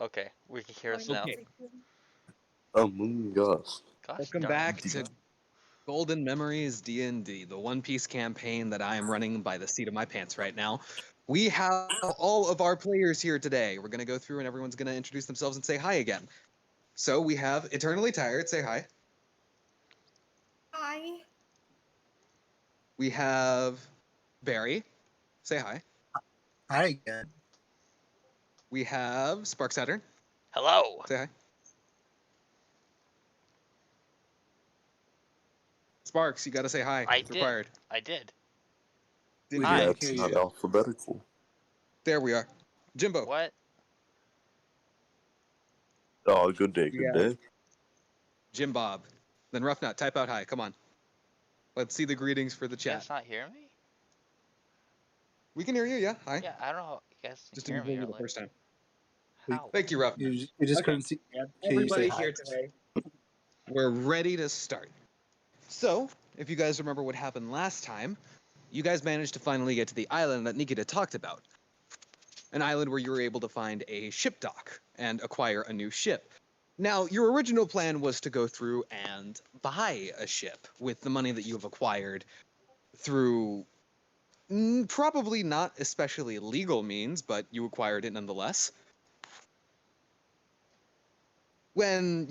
Okay, we can hear us now. Okay. Oh my gosh. Gosh Welcome darn back it. to Golden Memories D&D, the One Piece campaign that I am running by the seat of my pants right now. We have all of our players here today. We're going to go through and everyone's going to introduce themselves and say hi again. So we have Eternally Tired, say hi. Hi. We have Barry, say hi. Hi again. We have Spark Saturn, Hello. say hi. Sparks, you got to say hi. I It's did. required. I did. We Hi. didn't That's hear not you. alphabetical. There we are. Jimbo. What? Oh, good day, Yeah. good day. Jim Bob. Then Rough Nut, type out hi. Come on. Let's see the greetings for the You guys chat. not hear me? We can hear you, yeah. Hi. Yeah, I don't know how you guys Just can hear didn't hear me you the earlier. first time. How? Thank you, Rough Nut. You just Okay. couldn't see. Hear you say Everybody hi. here today. We're ready to start. So, if you guys remember what happened last time, you guys managed to finally get to the island that Nikita talked about. An island where you were able to find a ship dock and acquire a new ship. Now, your original plan was to go through and buy a ship with the money that you have acquired through probably not especially legal means, but you acquired it nonetheless. When,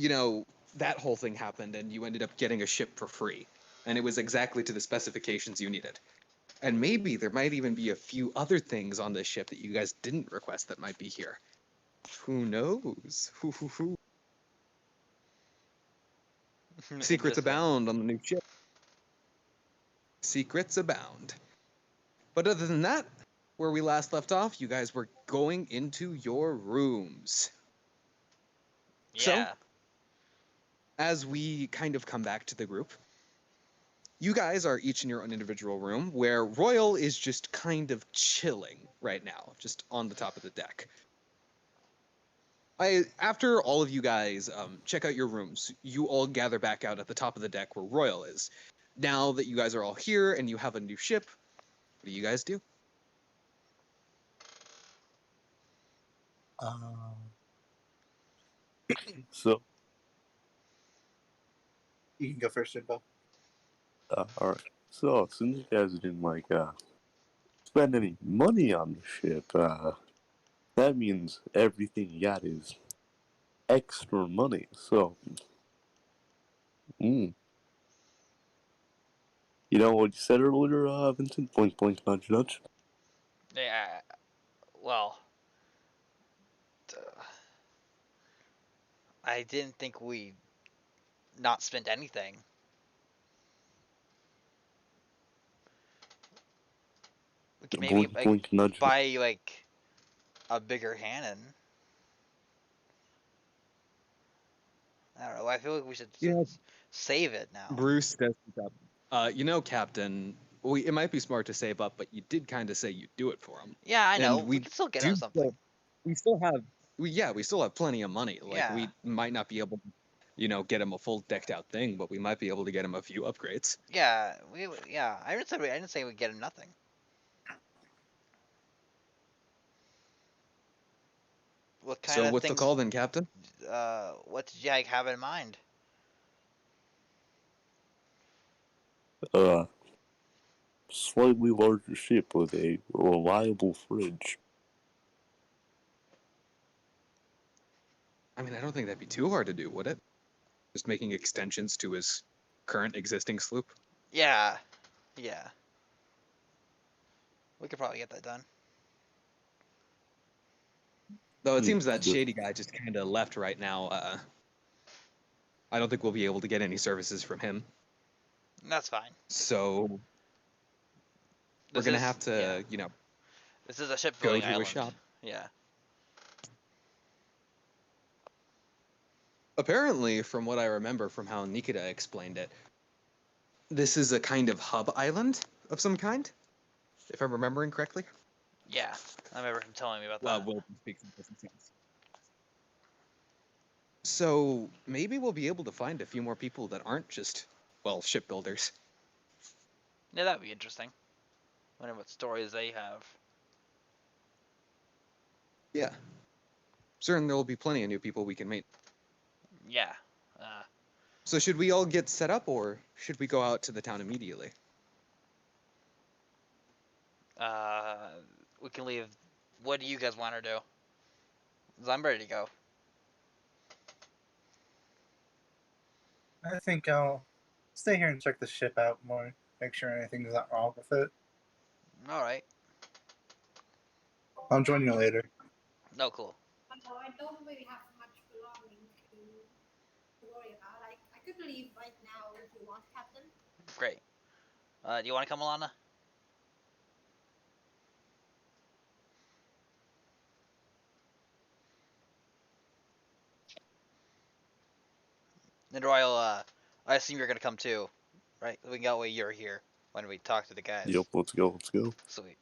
that whole thing happened and you ended up getting a ship for free, and it was exactly to the specifications you needed. And maybe there might even be a few other things on this ship that you guys didn't request that might be here. Who knows? Secrets Interesting. abound on the new ship. Secrets abound. But other than that, where we last left off, you guys were going into your rooms. Yeah. As we kind of come back to the group, you guys are each in your own individual room where Royal is just kind of chilling right now, just on the top of the deck. After all of you guys check out your rooms, you all gather back out at the top of the deck where Royal is. Now that you guys are all here and you have a new ship, what do you guys do? So, You can go first, Jimbo. alright. So, since you guys didn't, spend any money on the ship, that means everything you got is extra money. So, you know what you said earlier, Vincent? Point, point, nudge, nudge. Yeah. Well, I didn't think we not spent anything. We could maybe Point, point, nudge. buy a bigger cannon. I don't know. I feel like we should save it now. Bruce does up. Captain, it might be smart to save up, but you did kind of say you'd do it for him. Yeah, I know. And We can still get him something. We still have, we still have plenty of money. Yeah. We might not be able to, get him a full decked out thing, but we might be able to get him a few upgrades. Yeah, I didn't say we'd get him nothing. What kind So of what's things? the call then, Captain? What did you have in mind? Slightly larger ship with a reliable fridge. I mean, I don't think that'd be too hard to do, would it? Just making extensions to his current existing sloop. Yeah. We could probably get that done. Though it seems that shady guy just kind of left right now. I don't think we'll be able to get any services from him. That's fine. So we're gonna have to, This is a go shipbuilding to island. a shop. Yeah. Apparently, from what I remember from how Nikita explained it, this is a kind of hub island of some kind, if I'm remembering correctly. Yeah, I remember him telling me about that. Will speak some sense. So maybe we'll be able to find a few more people that aren't just, shipbuilders. Yeah, that'd be interesting. Wonder what stories they have. Yeah. certain there will be plenty of new people we can meet. Yeah. So should we all get set up, or should we go out to the town immediately? We can leave. What do you guys want to do? 'Cause I'm ready to go. I think I'll stay here and check the ship out more. Make sure anything's not wrong with it. All right. I'll join you later. No, cool. I don't really have much belonging to worry about. I could leave right now if you want, Captain. Great. Do you want to come, Alana? And Royal, I assume you're gonna come too, right? We got why you're here when we talk to the guys. Yep, let's go, let's go. Sweet.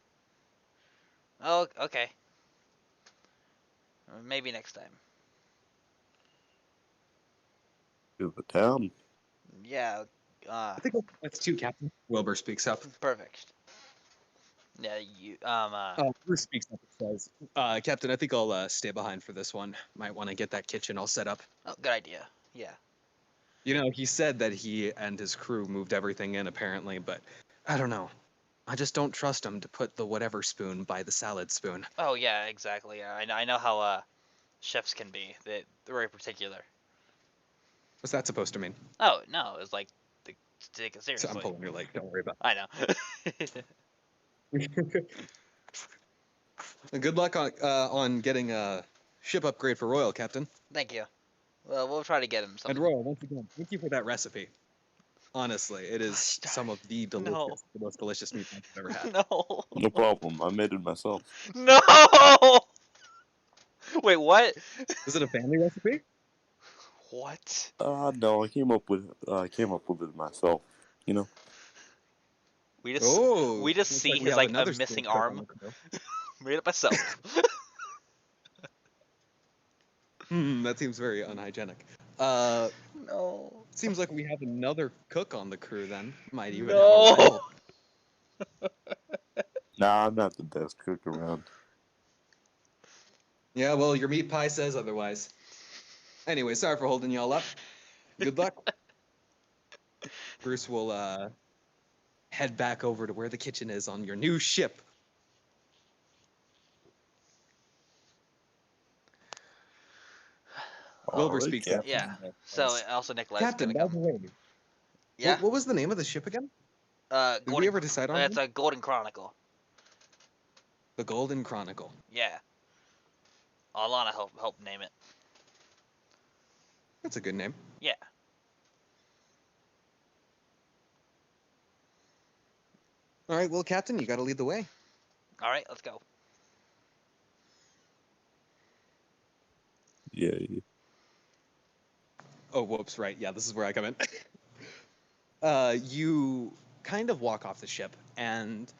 Oh, okay. Maybe next time. To the town. Yeah. I think that's two, Captain. Wilbur speaks up. Perfect. Yeah, you. Bruce speaks up and says, Captain, I think I'll stay behind for this one. Might want to get that kitchen all set up. Oh, good idea. Yeah. You know, he said that he and his crew moved everything in, apparently, but I don't know. I just don't trust him to put the whatever spoon by the salad spoon. Oh, yeah, exactly. Yeah, I know how chefs can be. They're very particular. What's that supposed to mean? Oh no, it's like to take it So seriously. I'm pulling your leg. Don't worry about I know. it. Good luck on getting a ship upgrade for Royal, Captain. Thank you. Well, we'll try to get him And something. Royal, once again, thank you for that recipe. Honestly, it is Gosh, some of the most delicious meatballs I've ever had. No. No problem, I made it myself. No. Wait, what? Is it a family recipe? What? No, I came up with it myself. You know? We just Oh, we just looks see like we his have like another a missing skilled cook on arm. the crew. Made it myself. That seems very unhygienic. No. Seems like we have another cook on the crew then. Might even have a No. rival. Nah, I'm not the best cook around. Yeah, well, your meat pie says otherwise. Anyway, sorry for holding y'all up. Good luck. Bruce will head back over to where the kitchen is on your new ship. Wilbur Alright, speaks up. Captain. Yeah. So also Nicholas Captain, gonna by the come. way, Yeah. what was the name of the ship again? Did we Golden. ever decide on It's it? a Golden Chronicle. The Golden Chronicle. Yeah. Alana help name it. That's a good name. Yeah. All right, well, Captain, you got to lead the way. All right, let's go. Yeah. Oh, whoops, right. Yeah, this is where I come in. You kind of walk off the ship, and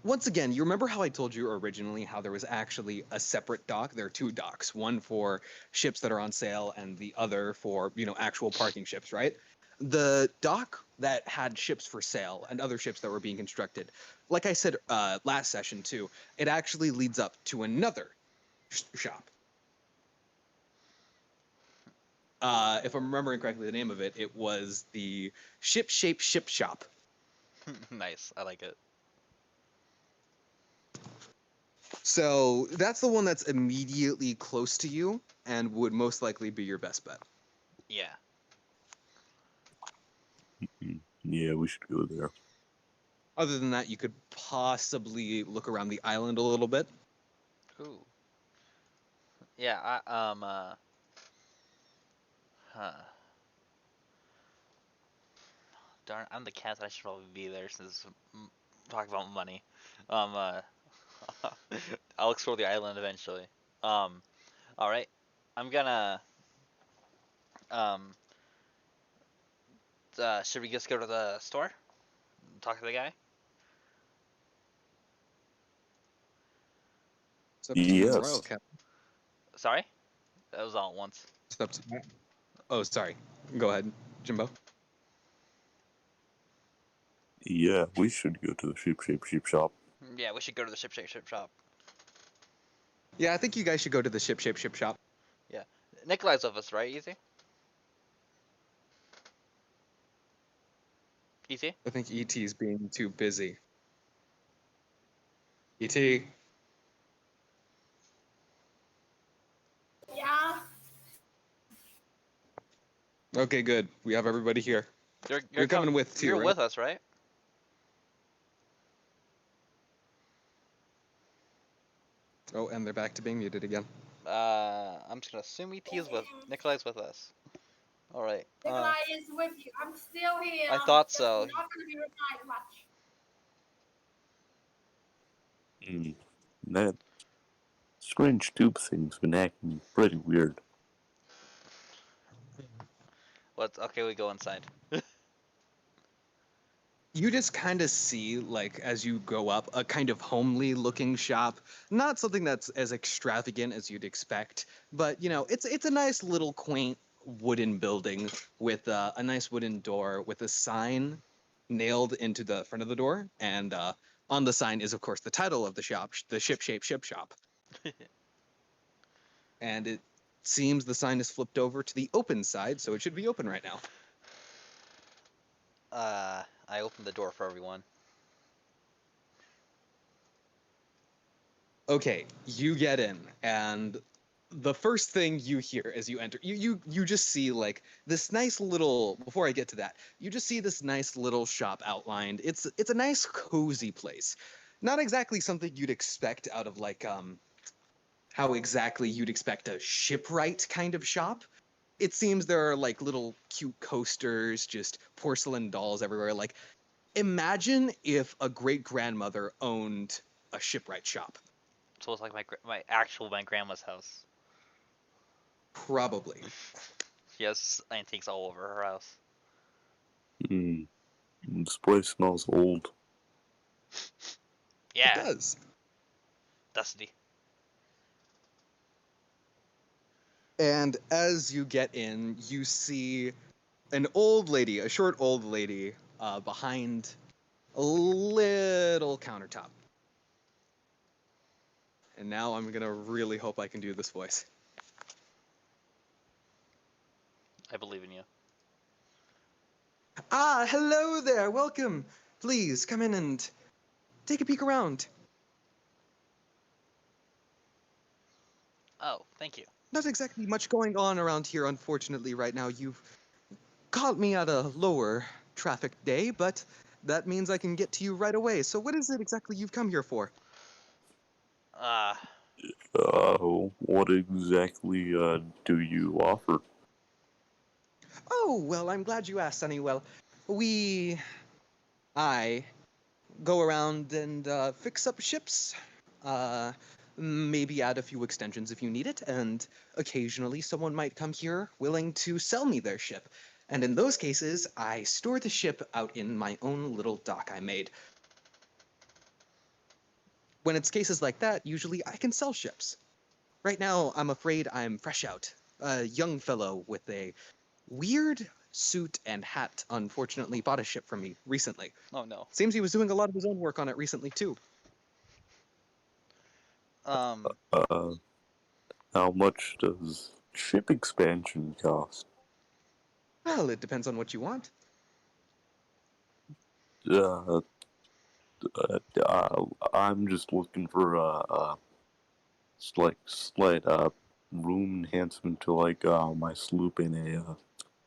once again, you remember how I told you originally how there was actually a separate dock? There are two docks, one for ships that are on sale and the other for, actual parking ships, right? The dock that had ships for sale and other ships that were being constructed, like I said last session too, it actually leads up to another shop. If I'm remembering correctly, the name of it was the Ship-Shaped Ship Shop. Nice. I like it. So that's the one that's immediately close to you and would most likely be your best bet. Yeah. Yeah, we should go there. Other than that, you could possibly look around the island a little bit. Ooh. Yeah. Huh. Darn, I'm the cat. I should probably be there since talk about money. I'll explore the island eventually. All right. I'm gonna. Should we just go to the store? Talk to the guy. It's up to you and Yes. Royal, Captain. Sorry, that was all at once. It's up to you. Oh, sorry. Go ahead, Jimbo. Yeah, we should go to the ship shop. Yeah, we should go to the ship shop. Yeah, I think you guys should go to the Ship-Shaped Ship Shop. Nikolai's with us, right, Easy? Easy? I think ET's being too busy. ET. Yeah. Okay, good. We have everybody here. You're coming with too, You're right? with us, right? Oh, and they're back to being muted again. I'm just gonna assume ET is with Nikolai's with us. All right. Nikolai is with you. I'm still here. I thought Just so. not gonna be replied much. That strange tube thing's been acting pretty weird. Let's. Okay, we go inside. You just kind of see, like, as you go up, a kind of homely looking shop. Not something that's as extravagant as you'd expect, but, you know, it's a nice little quaint wooden building with a nice wooden door with a sign nailed into the front of the door. And on the sign is, of course, the title of the shop, the Ship Shape Ship Shop. And it seems the sign is flipped over to the open side, so it should be open right now. I opened the door for everyone. Okay, you get in, and the first thing you hear as you enter, you just see like this nice little. Before I get to that, you just see this nice little shop outlined. It's a nice cozy place, not exactly something you'd expect out of like how exactly you'd expect a shipwright kind of shop. It seems there are like little cute coasters, just porcelain dolls everywhere. Like, imagine if a great grandmother owned a shipwright shop. So it's like my grandma's house. Probably. She has antiques all over her house. This place smells old. It Yeah, does. dusty. And as you get in, you see an old lady, a short old lady, behind a little countertop. And now I'm gonna really hope I can do this voice. I believe in you. Ah, hello there, welcome. Please come in and take a peek around. Oh, thank you. Not exactly much going on around here, unfortunately, right now. You've caught me at a lower traffic day, but that means I can get to you right away. So, what is it exactly you've come here for? Uh, What exactly, do you offer? Oh, well, I'm glad you asked, Sonny. Well, I go around and fix up ships, uh, maybe add a few extensions if you need it, and occasionally someone might come here willing to sell me their ship. And in those cases, I store the ship out in my own little dock I made. When it's cases like that, usually I can sell ships. Right now, I'm afraid I'm fresh out. A young fellow with a weird suit and hat unfortunately bought a ship from me recently. oh no. Seems he was doing a lot of his own work on it recently too. Um, Uh, how much does ship expansion cost? Well, it depends on what you want. Uh, I'm just looking for, slight, room enhancement to, like, my sloop in a,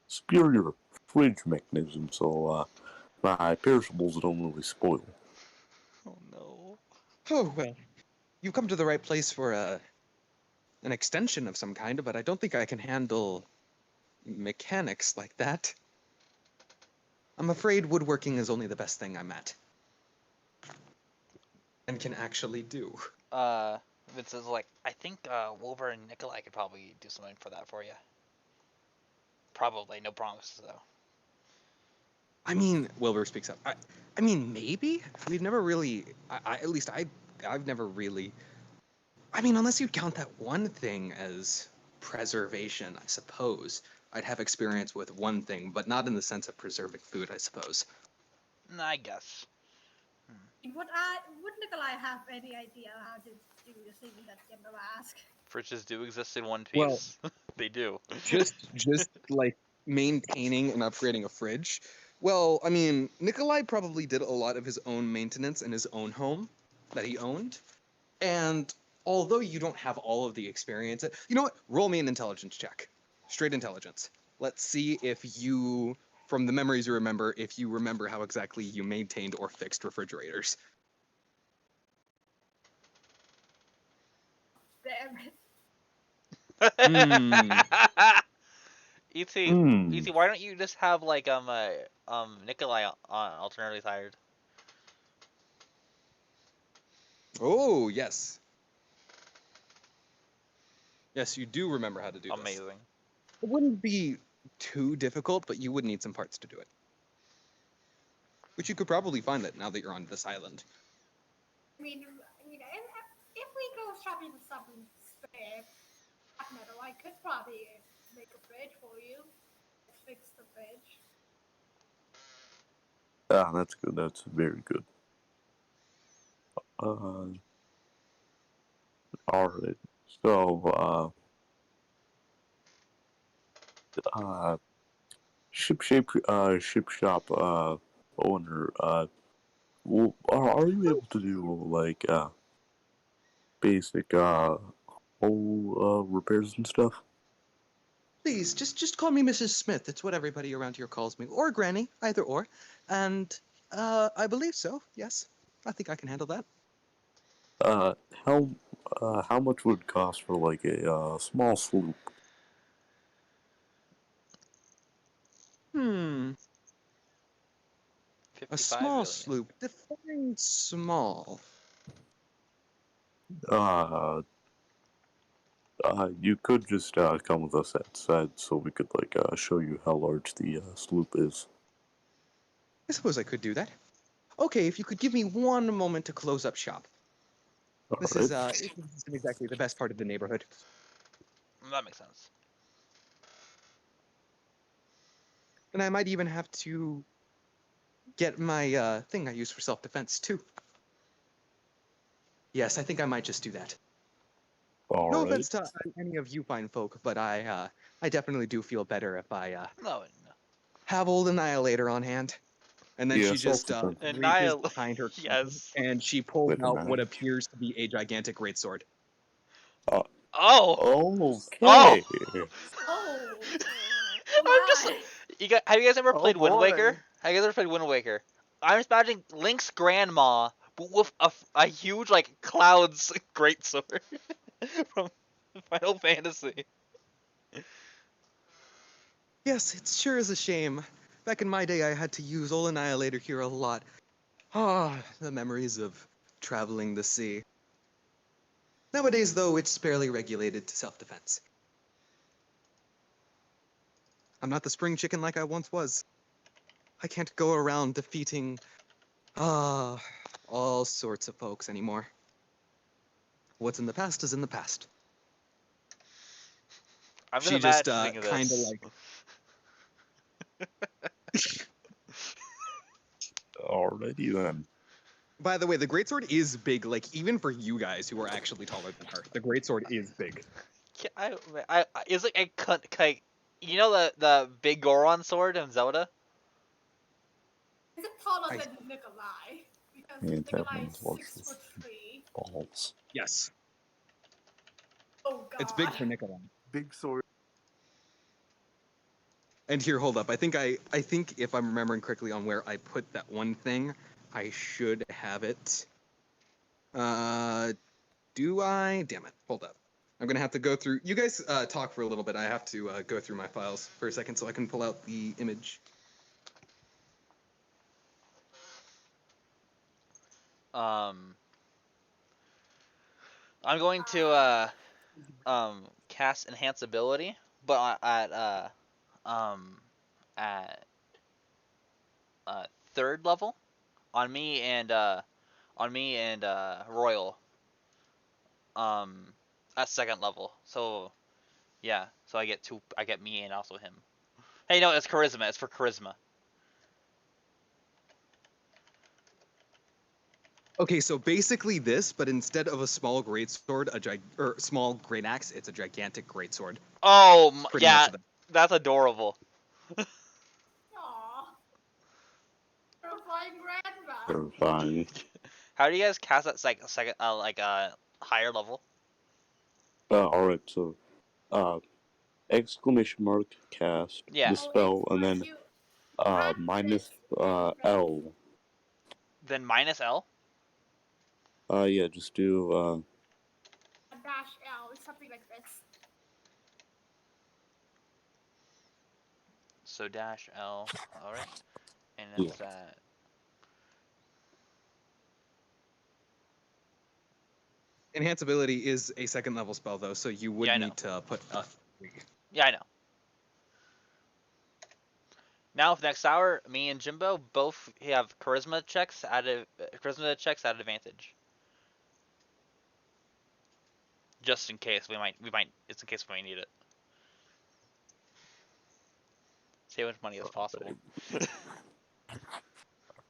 superior fridge mechanism, so, my perishables don't really spoil. oh no. Oh, well, you've come to the right place for an extension of some kind, but I don't think I can handle mechanics like that. I'm afraid woodworking is only the best thing I'm at. And can actually do. Vince is like, I think Wolver and Nikolai could probably do something for that for you. Probably, no promises though. I mean, Wilbur speaks up. I mean, maybe? We've never really, at least I've never really, I mean, unless you count that one thing as preservation, I suppose. I'd have experience with one thing, but not in the sense of preserving food, I suppose. I guess. Would Nikolai have any idea how to do the thing that Gemma asked? Fridges do exist in One Well, Piece. They do. just like maintaining and upgrading a fridge. Well, I mean, Nikolai probably did a lot of his own maintenance in his own home that he owned. And although you don't have all of the experience, you know what? Roll me an intelligence check. Straight intelligence. Let's see if you, from the memories you remember, if you remember how exactly you maintained or fixed refrigerators. Damn it. Hmm. ET, Hmm. ET, why don't you just have like Nikolai on alternately hired? Oh, yes. Yes, you do remember how to do this. Amazing. It wouldn't be too difficult, but you would need some parts to do it. Which you could probably find it now that you're on this island. I mean, if we go shopping for something spare, that metal, I could probably make a fridge for you. Fix the fridge. Ah, that's good. That's very good. All right. So, ship shop owner. Are you able to do like basic whole repairs and stuff? Please, just call me Mrs. Smith. It's what everybody around here calls me. Or Granny, either or. And I believe so, yes. I think I can handle that. Uh, how how much would it cost for like a small sloop? Hmm. A 55 small million. sloop. Define small. Uh, you could just come with us outside so we could like show you how large the sloop is. I suppose I could do that. Okay, if you could give me one moment to close up shop. All This right. isn't exactly the best part of the neighborhood. That makes sense. And I might even have to get my thing I use for self-defense too. Yes, I think I might just do that. All No right. offense to any of you fine folk, but I definitely do feel better if I No, have old Annihilator on hand. And then Yeah, she just self-defense. reaches Annihil- behind her closet yes. and she pulls With a out what knife. appears to be a gigantic greatsword. Oh. Oh. Okay. Oh, I'm just. my. Have you guys ever Oh played Wind Waker? boy. Have you guys ever played Wind Waker? I'm just imagining Link's grandma, but with a huge like clouds greatsword from Final Fantasy. Yes, it sure is a shame. Back in my day, I had to use Old Annihilator here a lot. Ah, the memories of traveling the sea. Nowadays, though, it's barely regulated to self-defense. I'm not the spring chicken like I once was. I can't go around defeating, ah, all sorts of folks anymore. What's in the past is in the past. I'm just She just imagining kind of this. like. Alrighty then. By the way, the greatsword is big. Like even for you guys who are actually taller than her, the greatsword is big. It's like you know the big Goron sword in Zelda? Is it taller I than Nikolai? Because And that Nikolai one's is worth 6'3". balls. yes, Oh it's big god. for Nikolai. Big sword. And here, hold up. I think if I'm remembering correctly on where I put that one thing, I should have it. Do I? Damn it. Hold up. I'm gonna have to go through. You guys talk for a little bit. I have to go through my files for a second so I can pull out the image. Um, I'm going to cast enhance ability, but um at third level on me and Royal um at second level. So yeah, so I get two. I get me and also him. Hey, no, it's charisma. It's for charisma. Okay, so basically this, but instead of a small greatsword, or small great axe, it's a gigantic greatsword. Oh, Pretty yeah, much of it. that's adorable. Aww. Terrifying grandma. Terrifying. How do you guys cast that second, higher level? Alright, so, exclamation mark cast Yeah. the spell, and then, You practice minus, in L. Then minus L. Yeah, just do, a dash L, something like this. So dash L. All right, and yeah. it's that. Enhance ability is a second level spell though, so you would Yeah, I know. need to put a 3. Yeah, I know. Now, for next hour, me and Jimbo both have charisma checks at advantage. Just in case we might. It's in case we might need it. Save as much money as possible.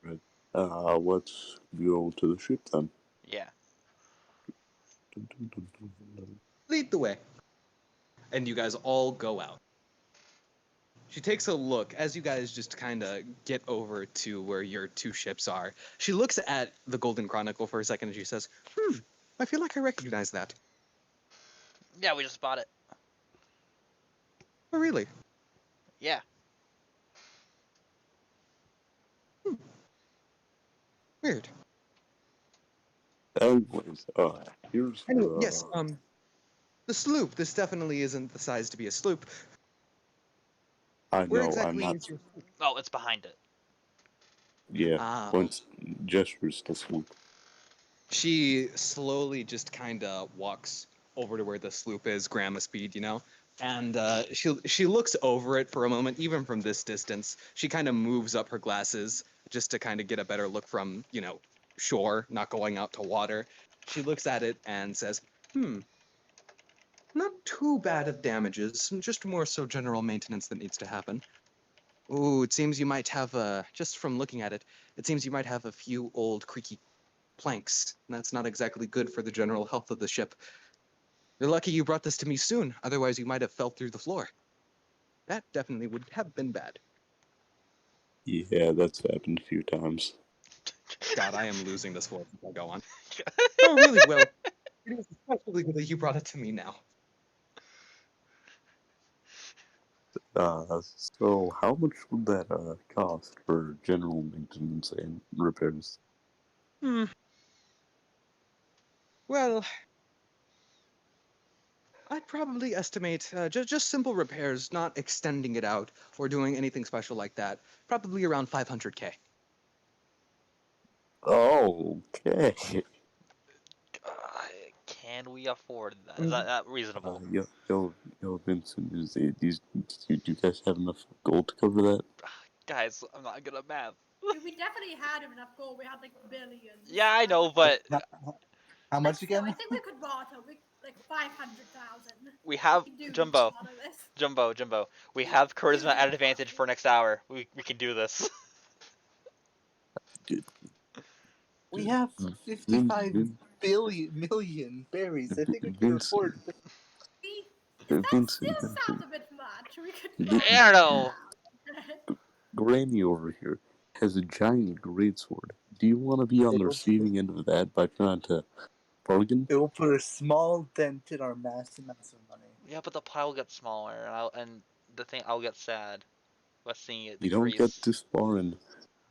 Right. Let's go to the ship then. Yeah. Dun, dun, dun, dun, dun. Lead the way. And you guys all go out. She takes a look as you guys just kind of get over to where your 2 ships are. She looks at the Golden Chronicle for a second and she says, I feel like I recognize that. Yeah, we just bought it. Oh, really? Yeah. Weird. Anyways, here's Anyway, the. yes, the sloop. This definitely isn't the size to be a sloop. I Where know, I'm exactly not. is your sloop? Oh, it's behind it. Yeah, Ah, points, gestures to swoop. she slowly just kind of walks over to where the sloop is, grandma speed, and she looks over it for a moment, even from this distance. She kind of moves up her glasses just to kind of get a better look from shore, not going out to water. She looks at it and says, not too bad of damages, just more so general maintenance that needs to happen. Ooh, it seems you might have just from looking at it, it seems you might have a few old creaky planks. That's not exactly good for the general health of the ship. You're lucky you brought this to me soon, otherwise you might have fell through the floor. That definitely would have been bad. Yeah, that's happened a few times. God, I am losing this voice as I go on. Oh, really? Well, it is especially good that you brought it to me now. So how much would that cost for general maintenance and repairs? Well, I'd probably estimate just simple repairs, not extending it out or doing anything special like that. Probably around 500K. Okay. Can we afford that? Is that reasonable? Yo, Vincent, do you guys have enough gold to cover that? Guys, I'm not good at math. We definitely had enough gold. We had like billions. Yeah, I know, but How much Still, again? I think we could barter like 500,000. we have We do Jumbo. barter this. Jumbo. We have charisma Usually at it's advantage possible. for next hour. We can do this. We have Vin, 55 Vin, million berries. I think we could Vincent, afford. See, that Vincent, still sounds Vincent, a bit much. We could Vin, I don't know. Granny over here has a giant greatsword. Do you want to be on the receiving end of that by trying to bargain? It will put a small dent in our massive money. Yeah, but the pile gets smaller, and the thing I'll get sad by seeing it You don't get decrease. this far in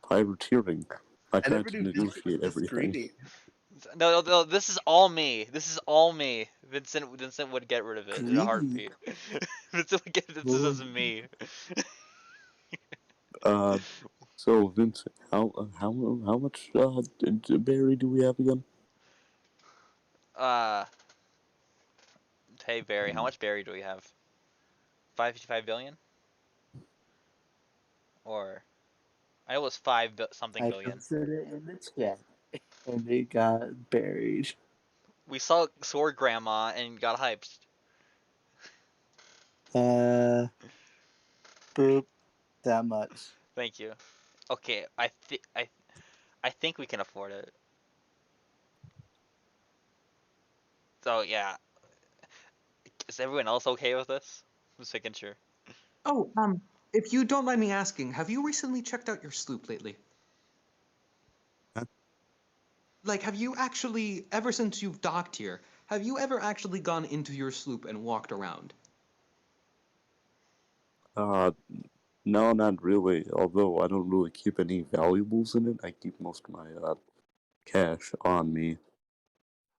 privateering by I trying never to knew Vincent was negotiate this everything. greedy. No, this is all me. This is all me. Vincent would get rid of it in a Greedy. heartbeat. Vincent would get this Well, as me. Uh, so Vincent, how much berry do we have again? Uh, hey Barry, how much Barry do we have? 555 billion? Or I know it was something I billion. posted it in the chat, and it got buried. We saw Sword Grandma and got hyped. Boop. That much. Thank you. Okay, I think we can afford it. So yeah, is everyone else okay with this? Just making sure. Oh, if you don't mind me asking, have you recently checked out your sloop lately? Huh? Like, have you actually, ever since you've docked here, have you ever actually gone into your sloop and walked around? Uh, no, not really. Although I don't really keep any valuables in it, I keep most of my cash on me.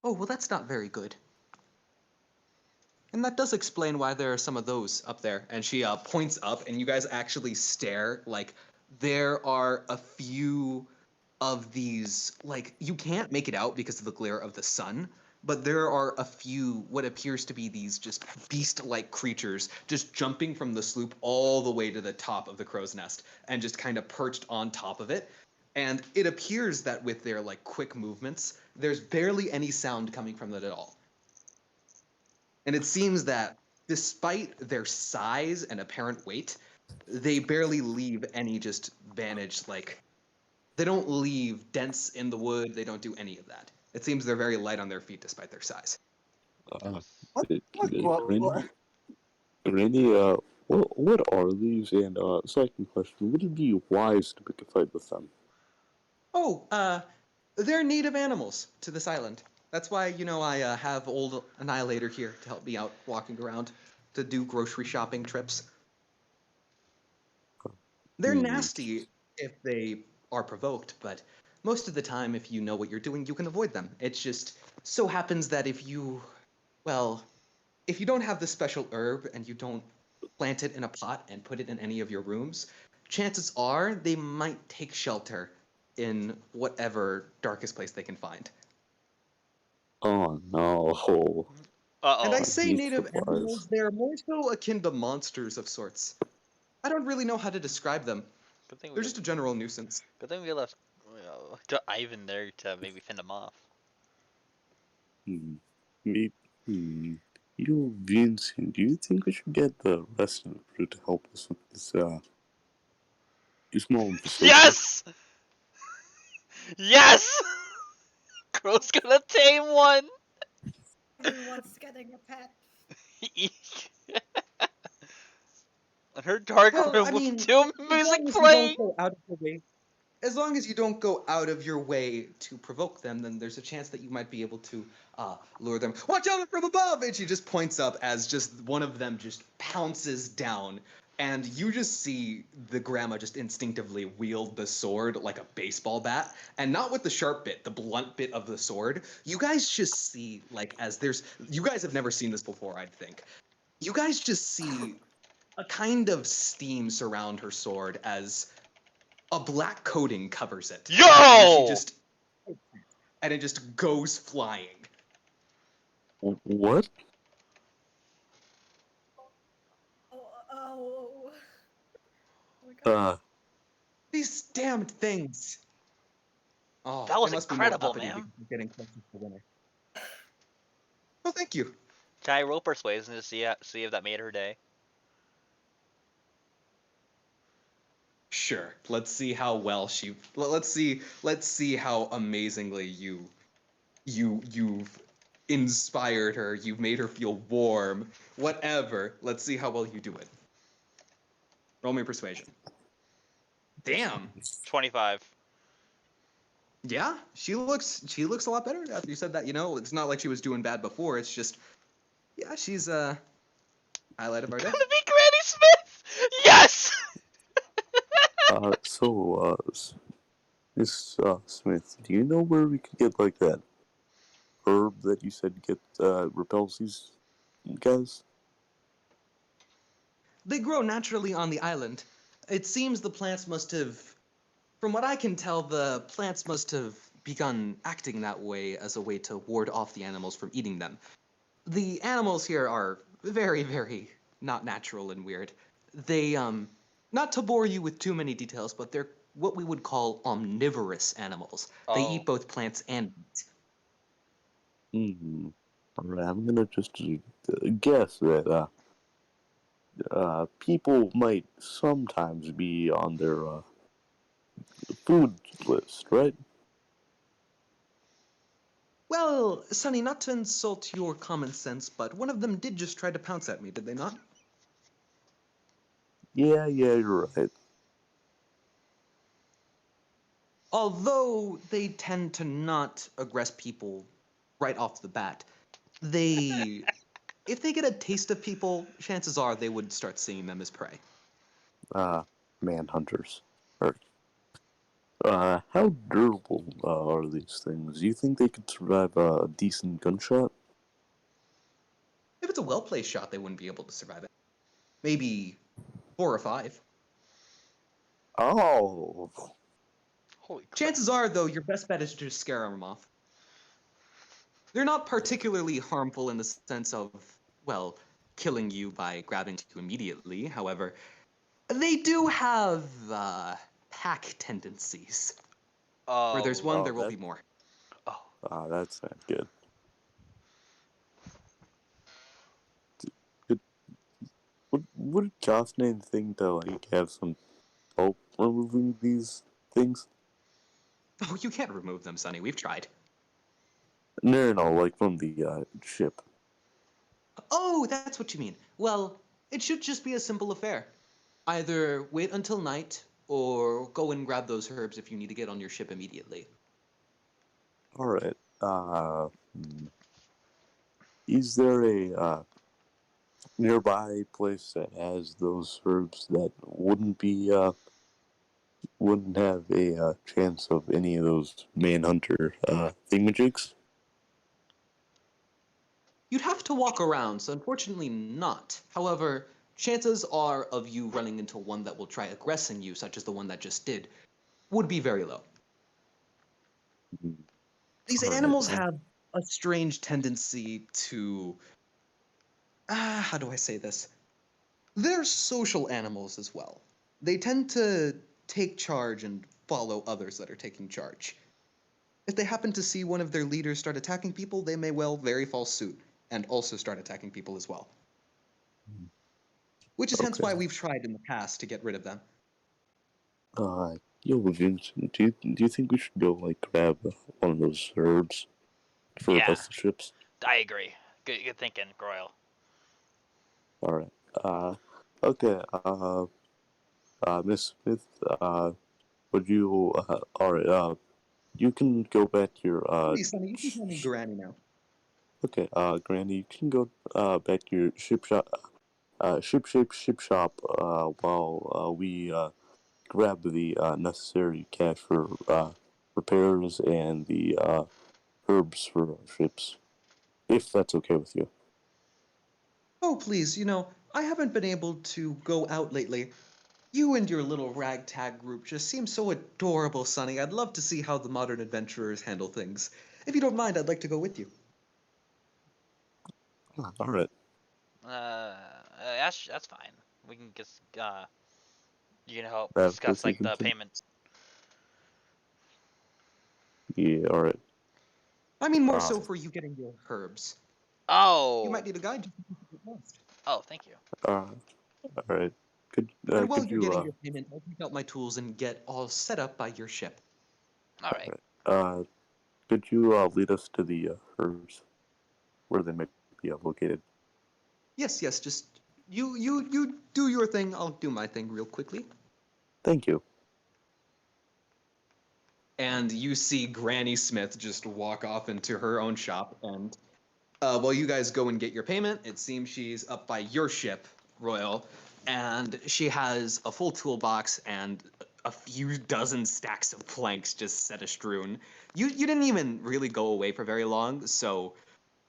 Oh, well, that's not very good. And that does explain why there are some of those up there. And she points up, and you guys actually stare. Like, there are a few of these, like, you can't make it out because of the glare of the sun, but there are a few, what appears to be these just beast like creatures, just jumping from the sloop all the way to the top of the crow's nest and just kind of perched on top of it. And it appears that with their, like, quick movements, there's barely any sound coming from it at all. And it seems that despite their size and apparent weight, they barely leave any just vantage. Like, they don't leave dents in the wood. They don't do any of that. It seems they're very light on their feet despite their size. What? Randy, Randy, what are these? And second question, would it be wise to pick a fight with them? Oh, they're native animals to this island. That's why, I have old Annihilator here to help me out walking around to do grocery shopping trips. They're Hmm. nasty if they are provoked, but most of the time, if you know what you're doing, you can avoid them. It just so happens that if you don't have this special herb and you don't plant it in a pot and put it in any of your rooms, chances are they might take shelter in whatever darkest place they can find. Oh no. And I Uh-oh. I say hate native supplies. animals, they're more so akin to monsters of sorts. I don't really know how to describe them. Good thing we They're just a general nuisance. good thing we left to Ivan there to maybe fend him off. Hmm. Me. Hmm. You, Vincent, do you think we should get the rest of the crew to help us with this small infestation? Yes! Yes! Crow's gonna tame one! Everyone's getting a pet. And her dark Well, I room with mean, doom as music long as you playing! don't go out of the way, as long as you don't go out of your way to provoke them, then there's a chance that you might be able to lure them. Watch out from above! And she just points up as just one of them just pounces down. And you just see the grandma just instinctively wield the sword like a baseball bat. And not with the sharp bit, the blunt bit of the sword. You guys just see, like, you guys have never seen this before, I think. You guys just see a kind of steam surround her sword as a black coating covers it. And she Yo! just and it just goes flying. What? Oh my god. Uh, These damned things. Oh, That it was must be more incredible, uppity man. because we're getting closer to winter. Oh, thank you. Can I roll persuasion to see if that made her day? Sure. Let's see how well she. Let's see how amazingly you've inspired her. You've made her feel warm. Whatever. Let's see how well you do it. Roll me persuasion. Damn. 25. Yeah, she looks a lot better after you said that. It's not like she was doing bad before. It's just, yeah, she's highlight of our day. Gonna be Granny Smith! Yes! Miss Smith, do you know where we could get like that herb that you said repels these guys? They grow naturally on the island. It seems the plants must have, from what I can tell, the plants must have begun acting that way as a way to ward off the animals from eating them. The animals here are very, very not natural and weird. They, not to bore you with too many details, but they're what we would call omnivorous animals. They Oh. eat both plants and meat. Hmm. Alright, I'm gonna just guess that people might sometimes be on their food list, right? Well, Sonny, not to insult your common sense, but one of them did just try to pounce at me, did they not? Yeah, you're right. Although they tend to not aggress people right off the bat, they if they get a taste of people, chances are they would start seeing them as prey. Manhunters. Or, how durable are these things? Do you think they could survive a decent gunshot? If it's a well-placed shot, they wouldn't be able to survive it. Maybe 4 or 5. Oh, Holy crap. Chances are, though, your best bet is to just scare them off. They're not particularly harmful in the sense of, well, killing you by grabbing you immediately. However, they do have pack tendencies. Where there's one, Oh, there will be more. Oh. that's not good. Could, would Jocelyn think to like have some help removing these things? Oh, you can't remove them, Sonny. We've tried. No, like from the ship. Oh, that's what you mean. Well, it should just be a simple affair. Either wait until night, or go and grab those herbs if you need to get on your ship immediately. All right. Is there a nearby place that has those herbs that wouldn't have a chance of any of those manhunter thingamajigs? You'd have to walk around, so unfortunately not. However, chances are of you running into one that will try aggressing you, such as the one that just did, would be very low. These All right. animals have a strange tendency to. How do I say this? They're social animals as well. They tend to take charge and follow others that are taking charge. If they happen to see one of their leaders start attacking people, they may well very false suit and also start attacking people as well. Which is hence Okay. why we've tried in the past to get rid of them. Yo, Vincent, do you think we should go like grab one of those herbs for Yeah, vessel ships? I agree. Good thinking, Groyle. All right. Okay. Miss Smith, would you? All right. You can go back to your Please, Sonny, you can call me Granny now. Okay. Granny, you can go back to your ship shop. Ship shop. While we grab the necessary cash for repairs and the herbs for our ships, if that's okay with you. Oh, please, I haven't been able to go out lately. You and your little ragtag group just seem so adorable, Sonny. I'd love to see how the modern adventurers handle things. If you don't mind, I'd like to go with you. All right. That's fine. We can just you can help That's discuss like even the payment. Yeah. All right. I mean, more Uh, so for you getting your herbs. You might Oh. need a guide just in case you get lost. Oh, thank you. all right. And while Could you're you getting your payment, I'll take out my tools and get all set up by your ship. All right. could you lead us to the herbs where they might be located? Yes, just you do your thing. I'll do my thing real quickly. Thank you. And you see Granny Smith just walk off into her own shop. And while you guys go and get your payment, it seems she's up by your ship, Royal, and she has a full toolbox and a few dozen stacks of planks just set astrewn. You didn't even really go away for very long, so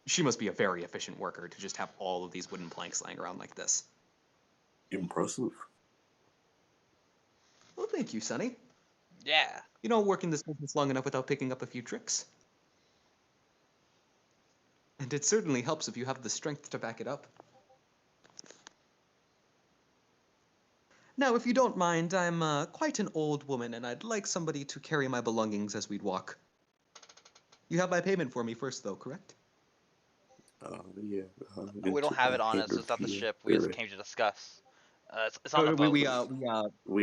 she must be a very efficient worker to just have all of these wooden planks laying around like this. Impressive. Well, thank you, Sonny. Yeah. Working this business long enough without picking up a few tricks. And it certainly helps if you have the strength to back it up. Now, if you don't mind, I'm quite an old woman, and I'd like somebody to carry my belongings as we'd walk. You have my payment for me first, though, correct? Yeah. We don't have it on us. It's not the ship. We just came to discuss. It's on the boat. We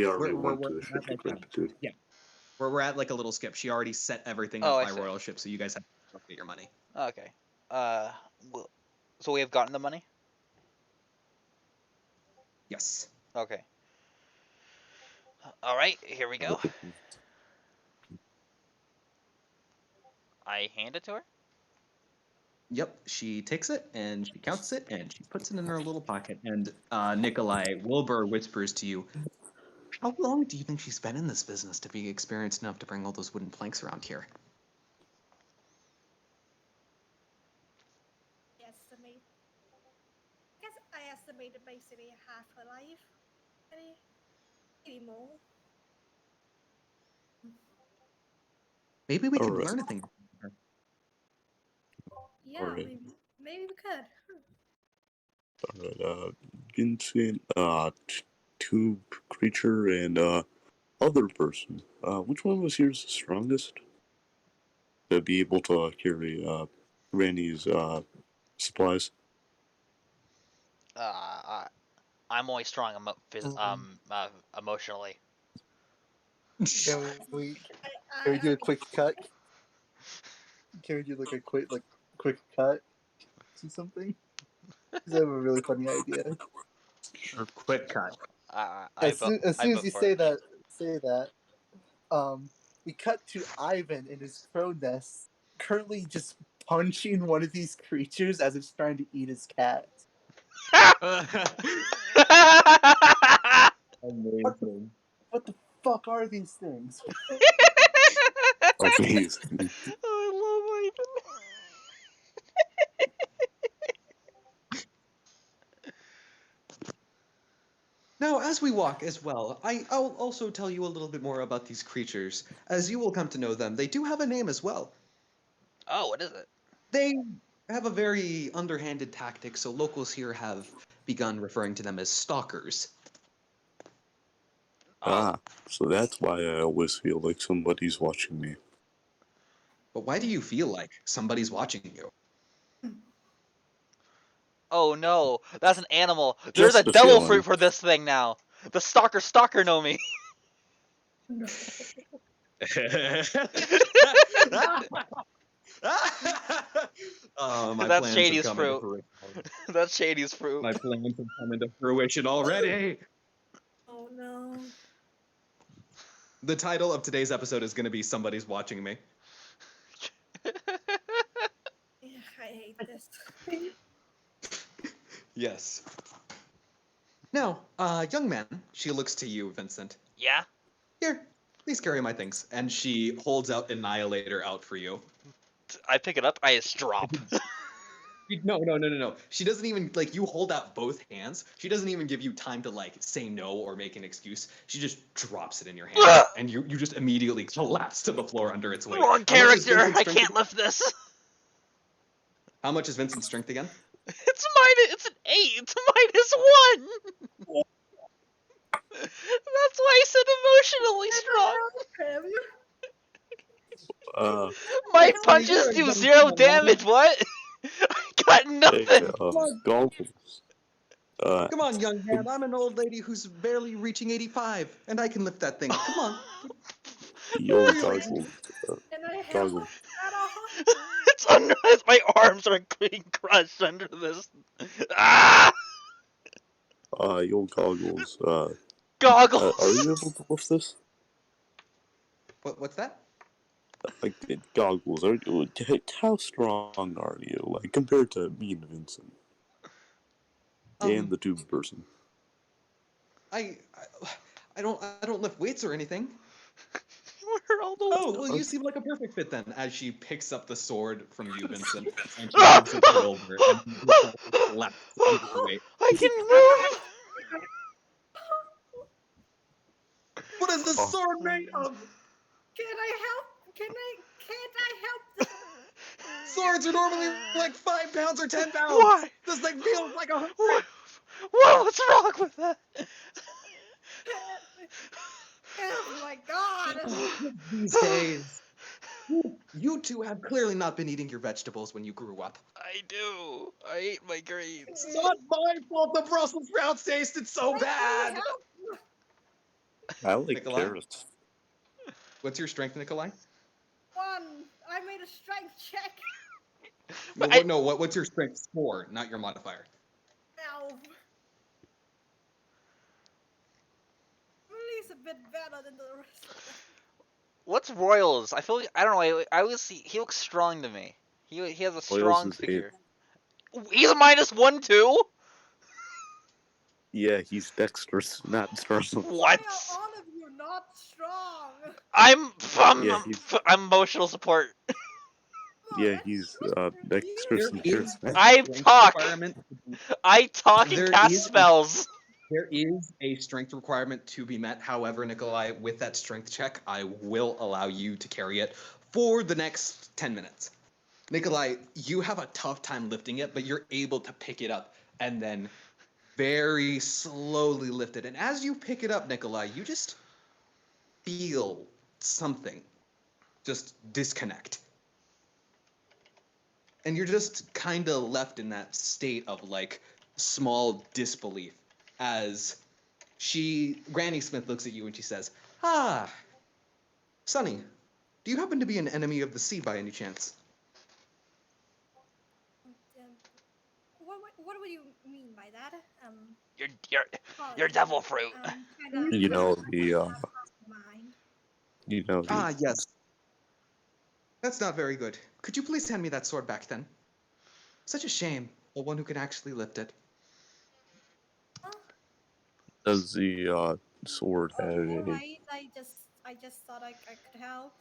already we're went to the ship at to like grab it, dude. yeah, we're at like a little skip. She already set everything Oh, up I by see. Royal Ship, so you guys have get your money. Okay. Well, so we have gotten the money? Yes. Okay. Alright, here we go. I hand it to her? Yep, she takes it and she counts it and she puts it in her little pocket. And Nikolai, Wilbur whispers to you, "How long do you think she's been in this business to be experienced enough to bring all those wooden planks around here?" Estimate. I guess I estimated basically half her life. Maybe more. Maybe we could Alright. learn a thing from her. Yeah, Alright. maybe we could. Alright, Vincent, tube creature, and, other person. Which one was yours the strongest? To be able to carry, Randy's, supplies? I'm always strong emotionally. Can we I, can we I, do a quick cut? Can we do like a quick cut to something? Because I have a really funny idea. Quick cut. I As vote, soon as, I soon as vote you for it. say that, we cut to Ivan in his crow nest, currently just punching one of these creatures as it's trying to eat his cat. Amazing. What the fuck are these things? Amazing. I love Ivan. Now, as we walk as well, I'll also tell you a little bit more about these creatures. As you will come to know them, they do have a name as well. Oh, what is it? They have a very underhanded tactic, so locals here have begun referring to them as stalkers. Oh, So that's why I always feel like somebody's watching me. But why do you feel like somebody's watching you? oh no, that's an animal. There's a Just a devil feeling. fruit for this thing now. The stalker know me. My That's plans have Shady's come into fruit. fruition. That's Shady's fruit. My plans have come into fruition already. oh no. The title of today's episode is going to be "Somebody's Watching Me." Yeah, I hate this. Yes. Now, young man, she looks to you, Vincent. Yeah? Here, please carry my things. And she holds out Annihilator out for you. I pick it up, I just drop. No. She doesn't even, like, you hold out both hands. She doesn't even give you time to, like, say no or make an excuse. She just drops it in your hand. And you just immediately collapse to the floor under its weight. Wrong How much is character! Vincent's I strength can't again? lift this! How much is Vincent's strength again? It's an 8! It's -1! That's why I said emotionally strong! Him. My That's punches you're a do young 0 man, damage, what? I got Hey, nothing! goggles. Come on, young man. I'm an old lady who's barely reaching 85, and I can lift that thing. Come on. Yo, Are you lazy? goggles. And I have Goggles. at all. It's under my arms are being crushed under this. Ah! Yo, goggles. Are Goggles! you able to lift this? What's that? Like, goggles. How strong are you? Like, compared to me and Vincent and the tube person? I don't lift weights or anything. Where are all the Oh, well, you seem like a perfect fit then. As she picks up the sword from you, Vincent, and she Ah! gives it to Wilbur, and he collapses under the weight. I can move! What is this Oh. sword made of? Can I help? Can't I help? Swords are normally like 5 pounds or 10 pounds. Why? This thing feels like 100. What's wrong with that? Oh my god. These days. You two have clearly not been eating your vegetables when you grew up. I do. I ate my greens. It's not my fault the Brussels sprouts tasted so bad. I like Nikolai? carrots. What's your strength, Nikolai? 1. I made a strength check. But What's your strength score, not your modifier? Now, at least a bit better than the rest of them. what's Royals? I feel like, I don't know. I always see he looks strong to me. He has a Royals strong is 8. figure. He's a -1 too. Yeah, he's dexterous, not strong. What? Why are all of you not strong? Yeah, he's I'm emotional support. Come on, yeah, that's he's Mr. dexterous There and is charismatic. I strength talk. requirement. I talk and There cast is a- spells. There is a strength requirement to be met. However, Nikolai, with that strength check, I will allow you to carry it for the next 10 minutes. Nikolai, you have a tough time lifting it, but you're able to pick it up and then very slowly lift it. And as you pick it up, Nikolai, you just feel something just disconnect. And you're just kind of left in that state of like small disbelief as Granny Smith looks at you and she says, "Ah, Sonny, do you happen to be an enemy of the sea by any chance?" What do you mean by that? You're Apologies. devil fruit. Kinda You know the mind. you know the Ah, yes. That's not very good. Could you please hand me that sword back then? Such a shame. The one who can actually lift it. does the sword have a Alright, I just thought I could help.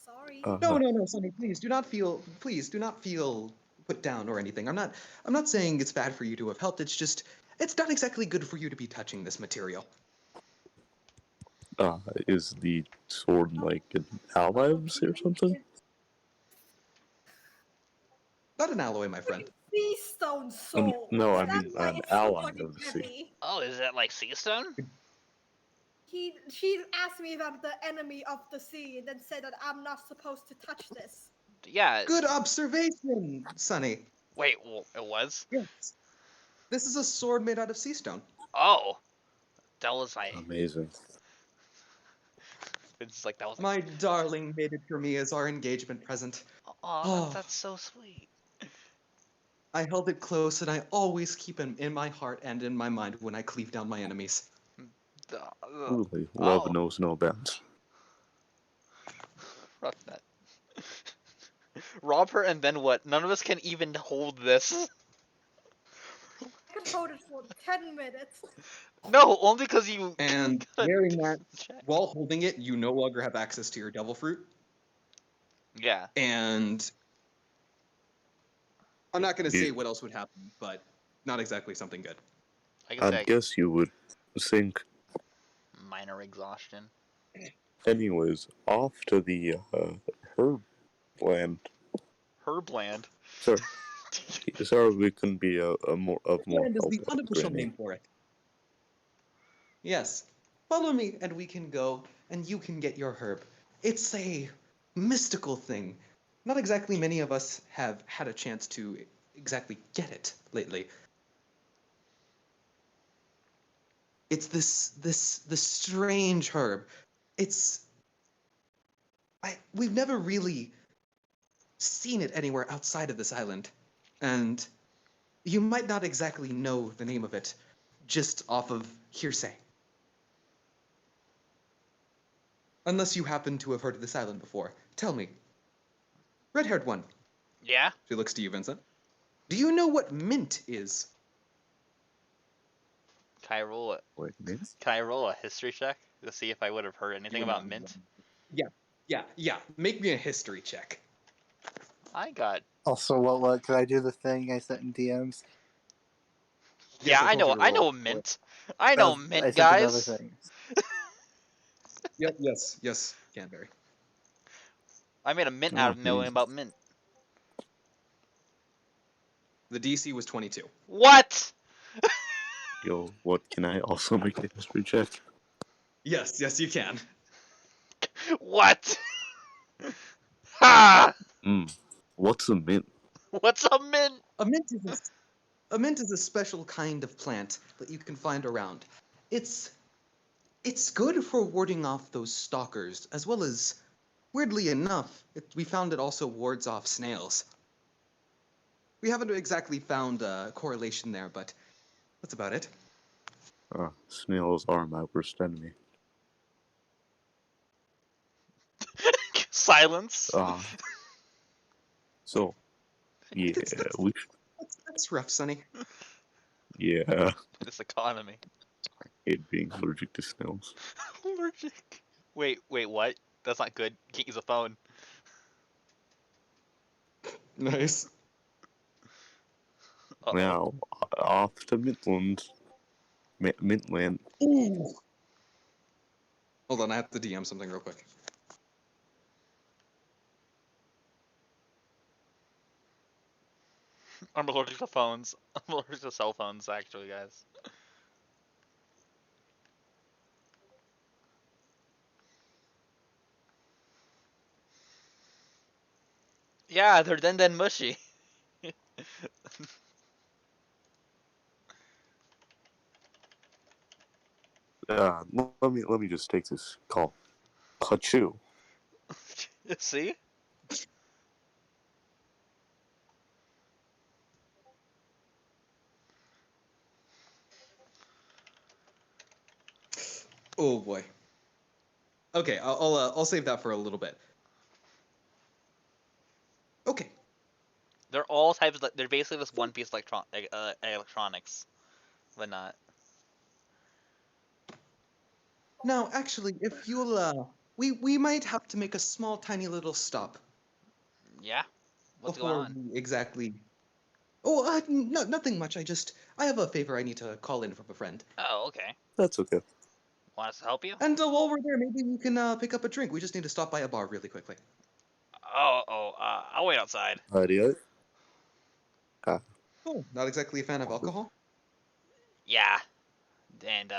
Sorry. No, Sonny, please do not feel put down or anything. I'm not saying it's bad for you to have helped. It's just it's not exactly good for you to be touching this material. is the sword like an ally of the sea or something? Not an alloy, my friend. Sea stone soul. No, I That's mean why an it's so ally fucking of the sea. heavy. Oh, is that like sea stone? She asked me if I'm the enemy of the sea and then said that I'm not supposed to touch this. Yeah. Good observation, Sonny. Wait, it was? Yes. This is a sword made out of sea stone. Oh, that was my. Amazing. It's like that was. My darling made it for me as our engagement present. Oh, that's so sweet. I held it close and I always keep it in my heart and in my mind when I cleave down my enemies. Truly, love Oh, knows no bounds. rough that. Rob her and then what? None of us can even hold this. I could hold it for 10 minutes. No, only because you. And gotta wearing that, check. while holding it, you no longer have access to your devil fruit. Yeah. And I'm not going to You- say what else would happen, but not exactly something good. I can I say guess you would think. minor exhaustion. Anyways, off to the herb land. Herbland. Sorry, sorry, we couldn't be a more of more Land is help. the unofficial Granny. name for it. Yes. Follow me and we can go and you can get your herb. It's a mystical thing. Not exactly many of us have had a chance to exactly get it lately. It's this strange herb. We've never really seen it anywhere outside of this island. And you might not exactly know the name of it just off of hearsay. Unless you happen to have heard of this island before. Tell me. Red-haired one. Yeah? She looks to you, Vincent. Do you know what mint is? Can I roll it? Wait, mint? Can I roll a history check to see if I would have heard anything about mint? Yeah. Make me a history check. I got. Also, what could I do the thing I sent in DMs? Yes, Yeah, I told you know. to I roll. know mint. I That know was, I mint, sent another guys. thing. Yep, yes, Canberry. I made a mint Oh, out of knowing Jesus. about mint. The DC was 22. What? Yo, what can I also make a history check? Yes, you can. What? Ha! What's a mint? What's a mint? A mint is a mint is a special kind of plant that you can find around. It's good for warding off those stalkers, as well as Weirdly enough, we found it also wards off snails. We haven't exactly found a correlation there, but that's about it. Snails are my worst enemy. Silence. So, yeah, we That's rough, Sonny. yeah, This economy. hate being allergic to snails. Allergic. Wait, what? That's not good. You can't use a phone. Nice. Uh-oh. Now, off to Midland. Midland. Ooh. Hold on, I have to DM something real quick. I'm allergic to phones. I'm allergic to cell phones, actually, guys. Yeah, they're then mushy. Let me just take this call. Achoo. See? Oh boy. Okay, I'll save that for a little bit. Okay. They're all types of. They're basically this one piece electronics, but not. Now, actually, if you'll, we might have to make a small, tiny little stop Yeah. What's before going on? we exactly. Oh, nothing much. I have a favor I need to call in from a friend. Oh, okay. That's okay. Want us to help you? And while we're there, maybe we can pick up a drink. We just need to stop by a bar really quickly. I'll wait outside. Idea? Oh, not exactly a fan of alcohol? Yeah. And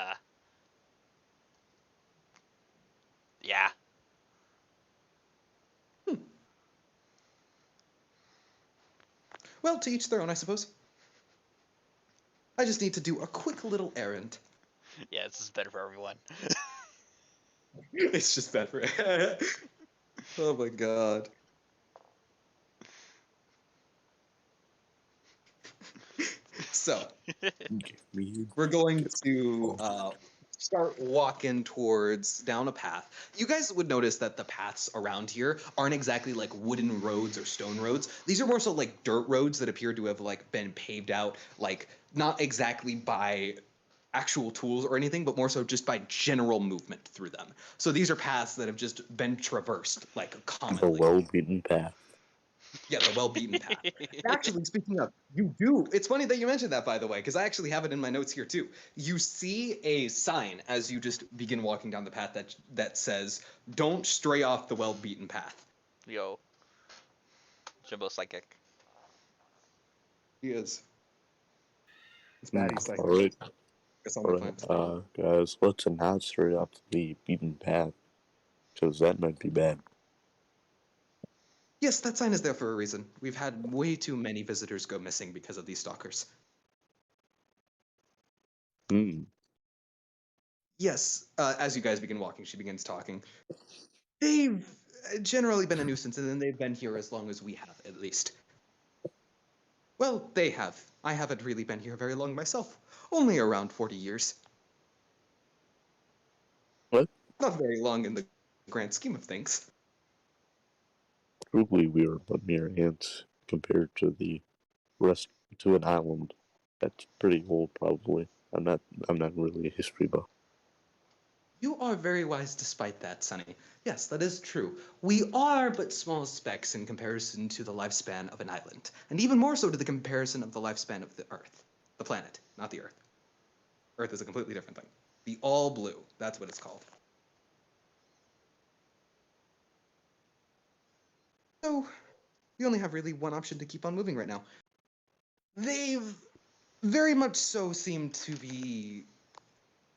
yeah. Well, to each their own, I suppose. I just need to do a quick little errand. Yeah, this is better for everyone. It's just bad for. Oh my god. So, Give me we're going to start walking towards down a path. You guys would notice that the paths around here aren't exactly like wooden roads or stone roads. These are more so like dirt roads that appear to have like been paved out, like not exactly by actual tools or anything, but more so just by general movement through them. So these are paths that have just been traversed like the commonly. well-beaten path. Yeah, the well-beaten path. Actually, speaking of, you do. It's funny that you mentioned that, by the way, because I actually have it in my notes here too. You see a sign as you just begin walking down the path that says, "Don't stray off the well-beaten path." Yo. Jimbo psychic. He is. It's bad. He's like, Alright, it's on my plans. guys, let's not stray off the beaten path, because that might be bad. Yes, that sign is there for a reason. We've had way too many visitors go missing because of these stalkers. Yes, as you guys begin walking, she begins talking. They've generally been a nuisance, and then they've been here as long as we have, at least. Well, they have. I haven't really been here very long myself. Only around 40 years. What? Not very long in the grand scheme of things. Truly, we are but mere ants compared to the rest to an island that's pretty old, probably. I'm not really a history buff. You are very wise despite that, Sonny. Yes, that is true. We are but small specks in comparison to the lifespan of an island, and even more so to the comparison of the lifespan of the Earth. The planet, not the Earth. Earth is a completely different thing. The all blue, that's what it's called. So, we only have really one option to keep on moving right now. They've very much so seemed to be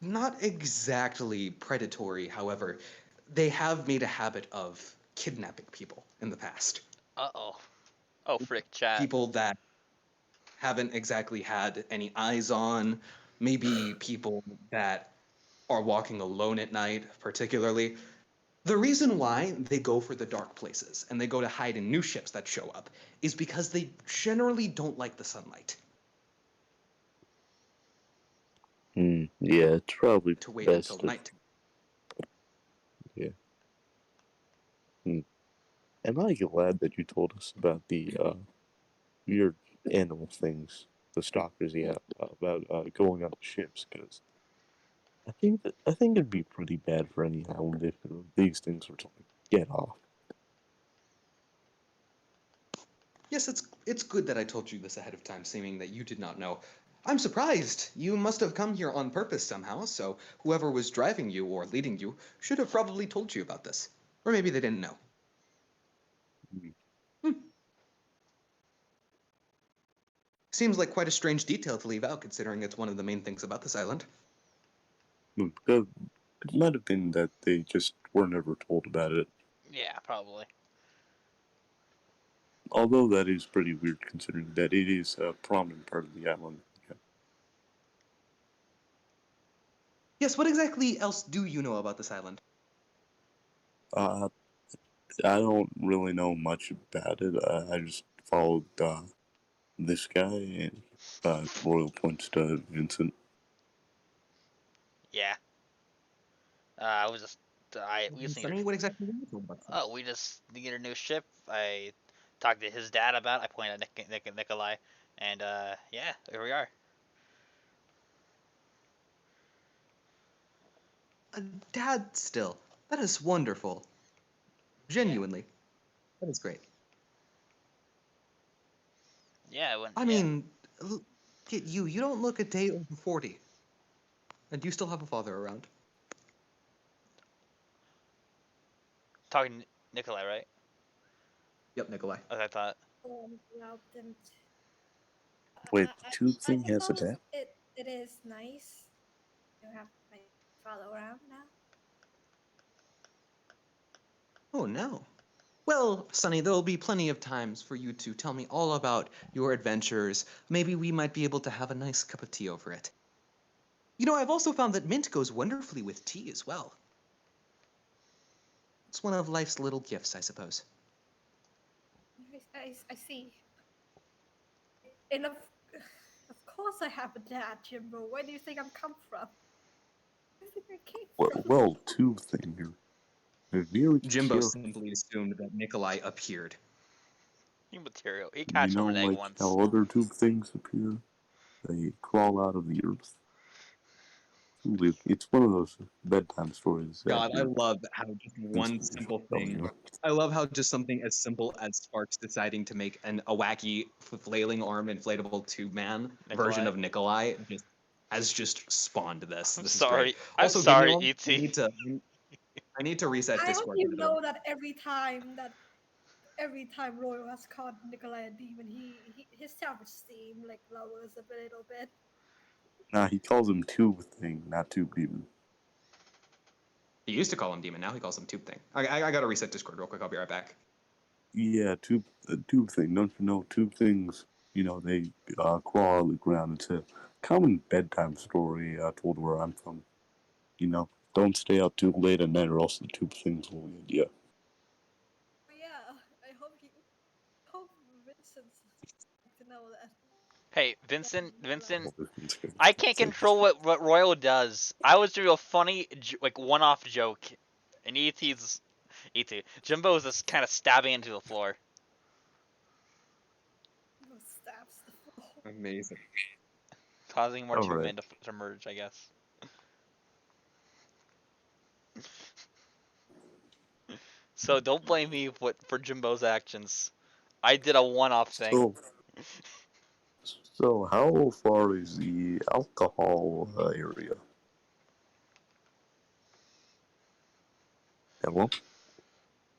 not exactly predatory, however, they have made a habit of kidnapping people in the past. Uh-oh. Oh, frick, chat. People that haven't exactly had any eyes on, maybe people that are walking alone at night, particularly. The reason why they go for the dark places and they go to hide in new ships that show up is because they generally don't like the sunlight. Yeah, it's probably To wait best until if... night. Yeah. Am I glad that you told us about the weird animal things, the stalkers, about going on the ships, because I think it'd be pretty bad for any island if these things were to get off. Yes, it's good that I told you this ahead of time, seeming that you did not know. I'm surprised. You must have come here on purpose somehow, so whoever was driving you or leading you should have probably told you about this. Or maybe they didn't know. Hmm. Seems like quite a strange detail to leave out, considering it's one of the main things about this island. Because it might have been that they just were never told about it. Yeah, probably. Although that is pretty weird considering that it is a prominent part of the island. Yeah. Yes, what exactly else do you know about this island? I don't really know much about it. I just followed this guy, and Royal points to Vincent. Yeah. I was just we just needed Sunny, what exactly do you know about this? we just needed a new ship. I talked to his dad about it. I pointed at Nikolai, and yeah, here we are. Dad, still. That is wonderful. Genuinely. That is great. Yeah, when I yeah. mean, look at you. You don't look a day over 40. And you still have a father around. Talking to Nikolai, right? Yep, Nikolai. As I thought. Well, then, Wait, the tube I thing has a suppose dad? it is nice to have my father around now. Oh, no. Well, Sonny, there'll be plenty of times for you to tell me all about your adventures. Maybe we might be able to have a nice cup of tea over it. You know, I've also found that mint goes wonderfully with tea as well. It's one of life's little gifts, I suppose. I see. And of course I have a dad, Jimbo. Where do you think I'm come from? Where do you think I came from? Well, tube thing. You're really Jimbo cute. simply assumed that Nikolai appeared. New material. He You hatched know, from an egg like once. how other tube things appear? They crawl out of the earth. It's one of those bedtime stories that God, I love how just one Vincent was simple telling thing. you. I love how just something as simple as Sparks deciding to make a wacky flailing arm inflatable tube man version Nikolai. of Nikolai has just spawned this. I'm This is great. sorry. I'm Also, give me sorry, one. E.T. I need to reset I hope Discord. you know that every time Royal has caught Nikolai a demon, his self-esteem like lowers a little bit. Nah, he calls him tube thing, not tube demon. He used to call him Demon. Now he calls him Tube Thing. I gotta reset Discord real quick. I'll be right back. Yeah, tube thing. Don't you know tube things? You know they crawl out of the ground. It's a common bedtime story told where I'm from. You know, don't stay out too late at night, or else the tube things will eat you. But yeah, I hope Vincent's like to know that. Hey, Yeah, Vincent. It's good. I can't It's like, control what Royal does. I was doing a funny like one-off joke, and E.T. Jimbo is just kind of stabbing into the floor. stabs the floor. Amazing. Causing more all tube right. men to merge, I guess. So don't blame me for Jimbo's actions. I did a one-off thing. So how far is the alcohol area? Yeah, well,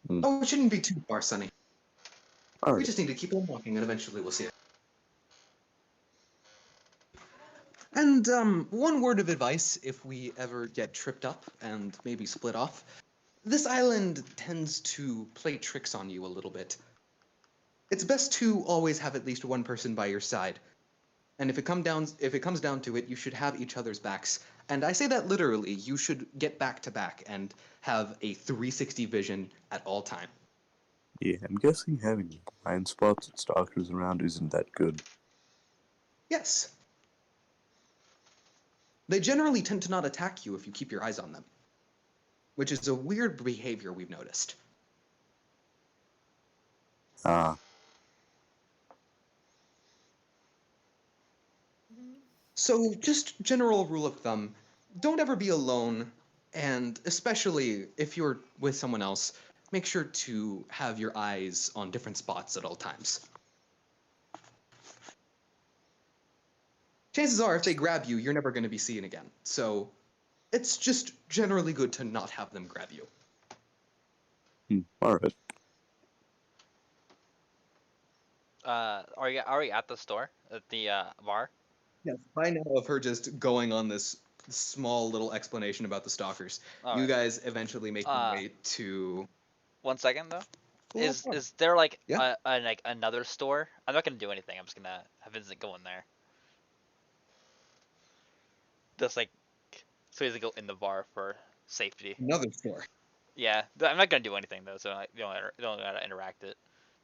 Oh, it shouldn't be too far, Sonny. all We right. just need to keep on walking, and eventually we'll see it. And one word of advice if we ever get tripped up and maybe split off. This island tends to play tricks on you a little bit. It's best to always have at least one person by your side. And if it comes down to it, you should have each other's backs. And I say that literally. You should get back to back and have a 360 vision at all time. Yeah, I'm guessing having blind spots and stalkers around isn't that good. Yes. They generally tend to not attack you if you keep your eyes on them, which is a weird behavior we've noticed. Ah, Mhm. So, just general rule of thumb, don't ever be alone, and especially if you're with someone else, make sure to have your eyes on different spots at all times. Chances are, if they grab you, you're never going to be seen again. So, it's just generally good to not have them grab you. alright. Are you at the store at the bar? Yes. By now, of her just going on this small little explanation about the stalkers, All you right. guys eventually make your way to. 1 second though. the little bar. Is there like Yeah. like another store? I'm not gonna do anything. I'm just gonna have Vincent go in there. Just like so he doesn't go in the bar for safety. Another store? Yeah, I'm not gonna do anything though, so you don't gotta interact it.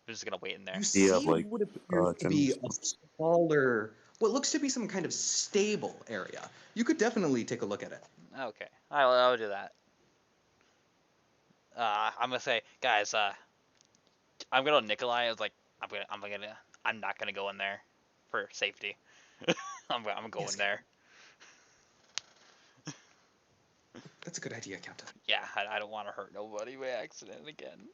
I'm just gonna wait in there. You Do you have, see like, what appears to be a smaller, what looks to be some kind of stable area. You could definitely take a look at it. Okay, I'll do that. I'm gonna say, guys, I'm gonna Nikolai. I was like, I'm not gonna go in there for safety. I'm going Yes. there. That's a good idea, Captain. Yeah, I don't want to hurt nobody by accident again.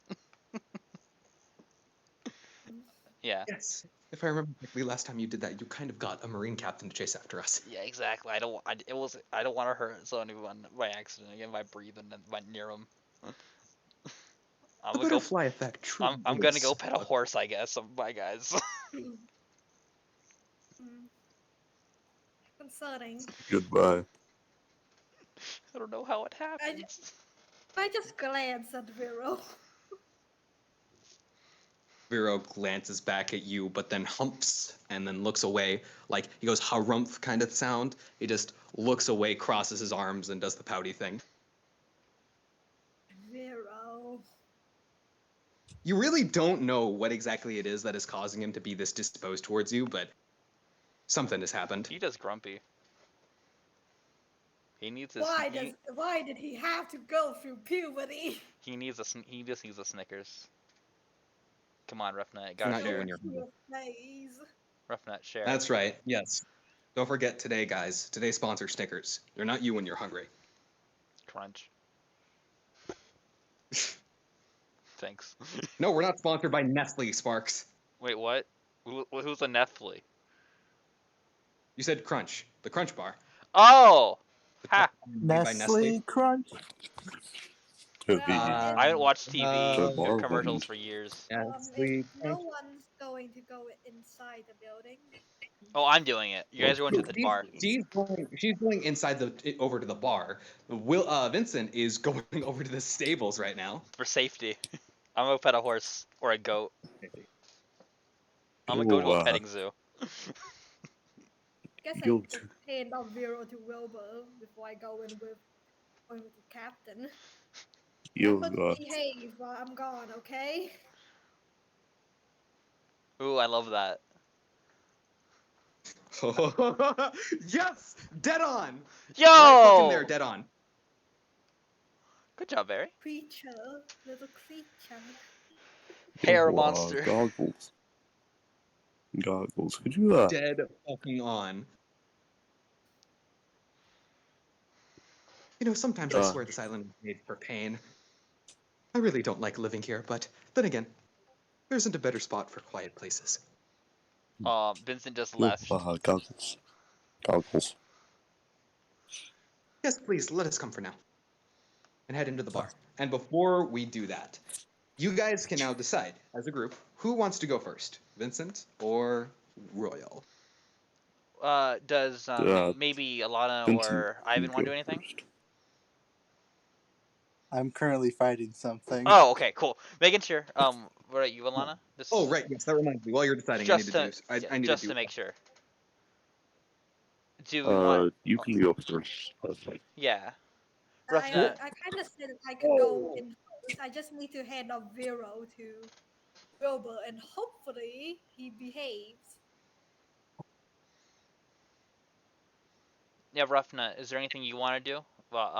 Yeah, Yes. If I remember correctly, last time you did that, you kind of got a Marine captain to chase after us. yeah, exactly. I don't want to hurt anyone by accident again by breathing and by near them. I'm The gonna go. butterfly effect truly I'm gonna is go pet a horse, I guess. Bye, guys. Mm. Concerning. Goodbye. I don't know how it I, happens. I just glance at Vero. Vero glances back at you, but then humps and then looks away. Like he goes harumph kind of sound. He just looks away, crosses his arms, and does the pouty thing. Vero. You really don't know what exactly it is that is causing him to be this disposed towards you, but something has happened. He just grumpy. He needs his. Why did he have to go through puberty? He needs he just needs a Snickers. Come on, Roughneck. You're Gotta not you share. when you're hungry. Phase. Roughneck, share. That's right. Yes. Don't forget today, guys. Today's sponsor, Snickers. They're not you when you're hungry. Crunch. Thanks. No, we're not sponsored by Nestle, Sparks. Wait, what? Who's a Nestle? You said Crunch, the Crunch bar. Oh! Ha! Made by Nestle Crunch. I haven't watched TV Uh, commercials for years. If no one's going to go inside the building, Oh, I'm doing it. You guys are going to the She's- bar. She's going inside over to the bar. Vincent is going over to the stables right now. For safety. I'm gonna pet a horse or a goat. I'm gonna go to a petting zoo. guess I You'll just hand out Vero to Wilbur before I go in with the captain. Remember to behave while I'm gone, okay? Ooh, I love that. Yes, dead on. Yo! Right fucking there, dead on. Good job, Barry. Creature, little creature. Hair monster. Goggles. Goggles. Could you, Dead fucking on. You know, sometimes I swear this island is made for pain. I really don't like living here, but then again, there isn't a better spot for quiet places. Vincent just left. goggles. Goggles. Yes, please, let us come for now. And head into the bar. And before we do that, you guys can now decide, as a group, who wants to go first? Vincent or Royal? Does maybe Alana Vincent, or Ivan want to go do anything? first. I'm currently fighting something. Oh, okay, cool. Making sure. What about you, Alana? Just, Oh, right, yes, that reminds me. While you're deciding, just I need to to make sure. Do we want? You can go first. Yeah. I, Ruffna, I kind of said that I could go in first. I just need to hand off Vero to Wilbur, and hopefully he behaves. yeah, Ruffna, is there anything you want to do? Well,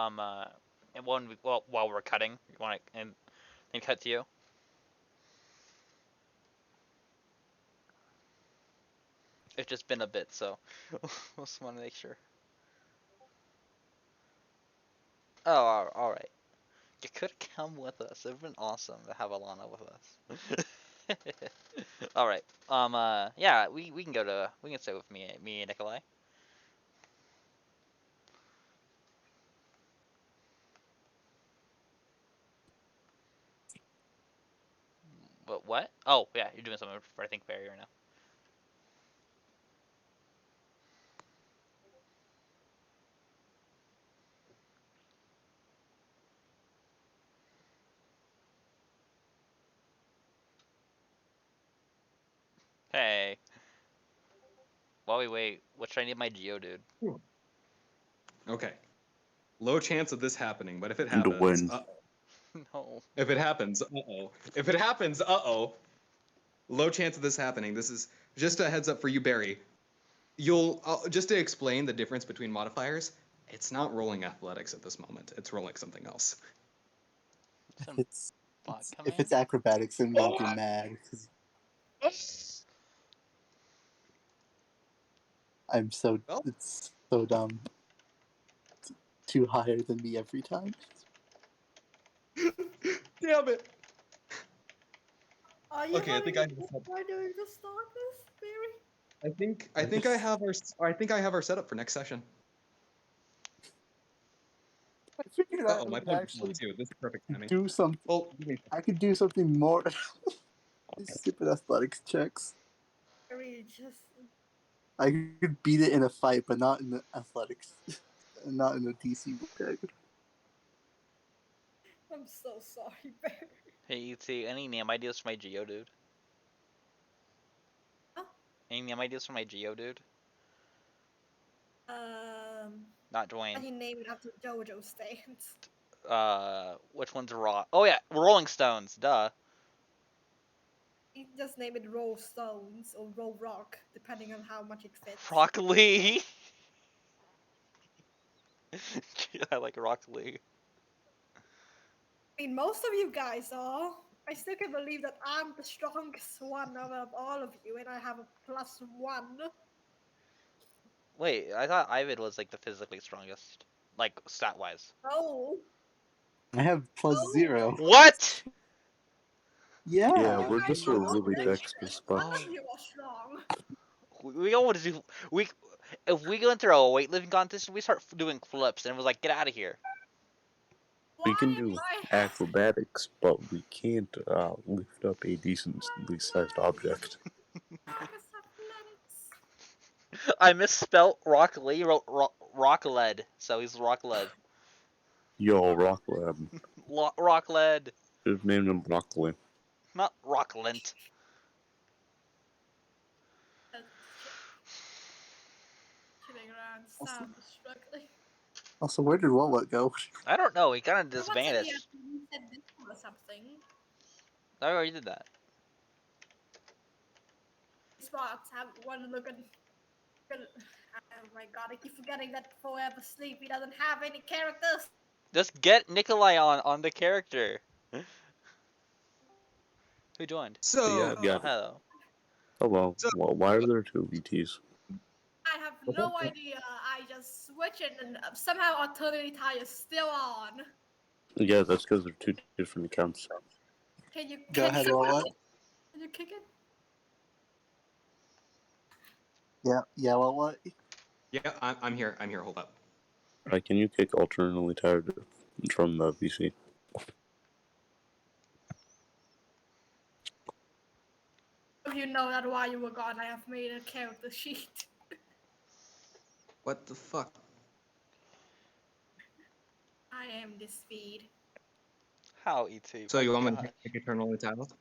and while we're cutting, you want to and then cut to you. It's just been a bit, so just want to make sure. Oh, all right. You could come with us. It'd been awesome to have Alana with us. All right. Yeah, we can we can stay with me and Nikolai. But what? Oh, yeah, you're doing something for I think Barrier now. Hey. While we wait, what should I name my Geodude? Okay. Low chance of this happening, but if it And to happens, win. No. if it happens, If it happens, low chance of this happening. This is just a heads up for you, Barry. You'll just to explain the difference between modifiers. It's not rolling athletics at this moment. It's rolling something else. Some It's, bot if command? it's acrobatics, I'm gonna be mad because I'm so Well. it's so dumb. It's too higher than me every time. Damn it. Are you Okay, I think I why doing the start this, Barry? I think I think I have our setup for next session. I figured I My would point actually too. This is perfect timing. do something. Oh, give me- I could do something more. These stupid athletics checks. Barry just I could beat it in a fight, but not in the athletics, not in the DC check. I'm so sorry, Barry. Hey, ET, any name ideas for my Geodude? Huh? Any name ideas for my Geodude? How Not do Dwayne. you name it after JoJo stands? Which one's raw? Oh yeah, Rolling Stones. Duh. You just name it Roll Stones or Roll Rock, depending on how much it fits. Rock Lee. I like Rock Lee. I mean, most of you guys are. I still can't believe that I'm the strongest one out of all of you, and I have a +1. Wait, I thought Ivan was like the physically strongest, like stat wise. Oh, I have +0. What? Yeah. Yeah, you we're guys just a are really weak. dexterous None bunch. of you are strong. We all want to do we. If we go into a weightlifting contest, we start doing flips, and it was like, get out of here. We Why can am do I? acrobatics, but we can't lift up a decently sized object. Focus athletics. I misspelt Rock Lee, Rock Lead, so he's Rock Lead. Yo, Rocklab. Rock Lead, Should have named him Broccoli. not Rock Lint. Kidding around, Sam is struggling. Also, where did Wallet go? I don't know. He kind of just Someone said he had vanished. to reset this or something. I already did that. Spots have one look at. Oh my god, I keep forgetting that Forever Sleepy doesn't have any characters. Just get Nikolai on the character. Who joined? Yeah, So, I've Oh, got it. hello. Hello. So- Well, why are there two ETs? I have no idea. I just switch it and somehow Alternative Tie is still on. Yeah, that's because they're two different accounts. Can you Go ahead, Wallet. Can you kick it? Yeah, Wallet. yeah, I'm here. I'm here. Hold up. Can you kick alternately tired from the VC? If you know that while you were gone, I have made a character sheet. What the fuck? I am this feed. How ET? So My you want me gosh. to pick eternally titled,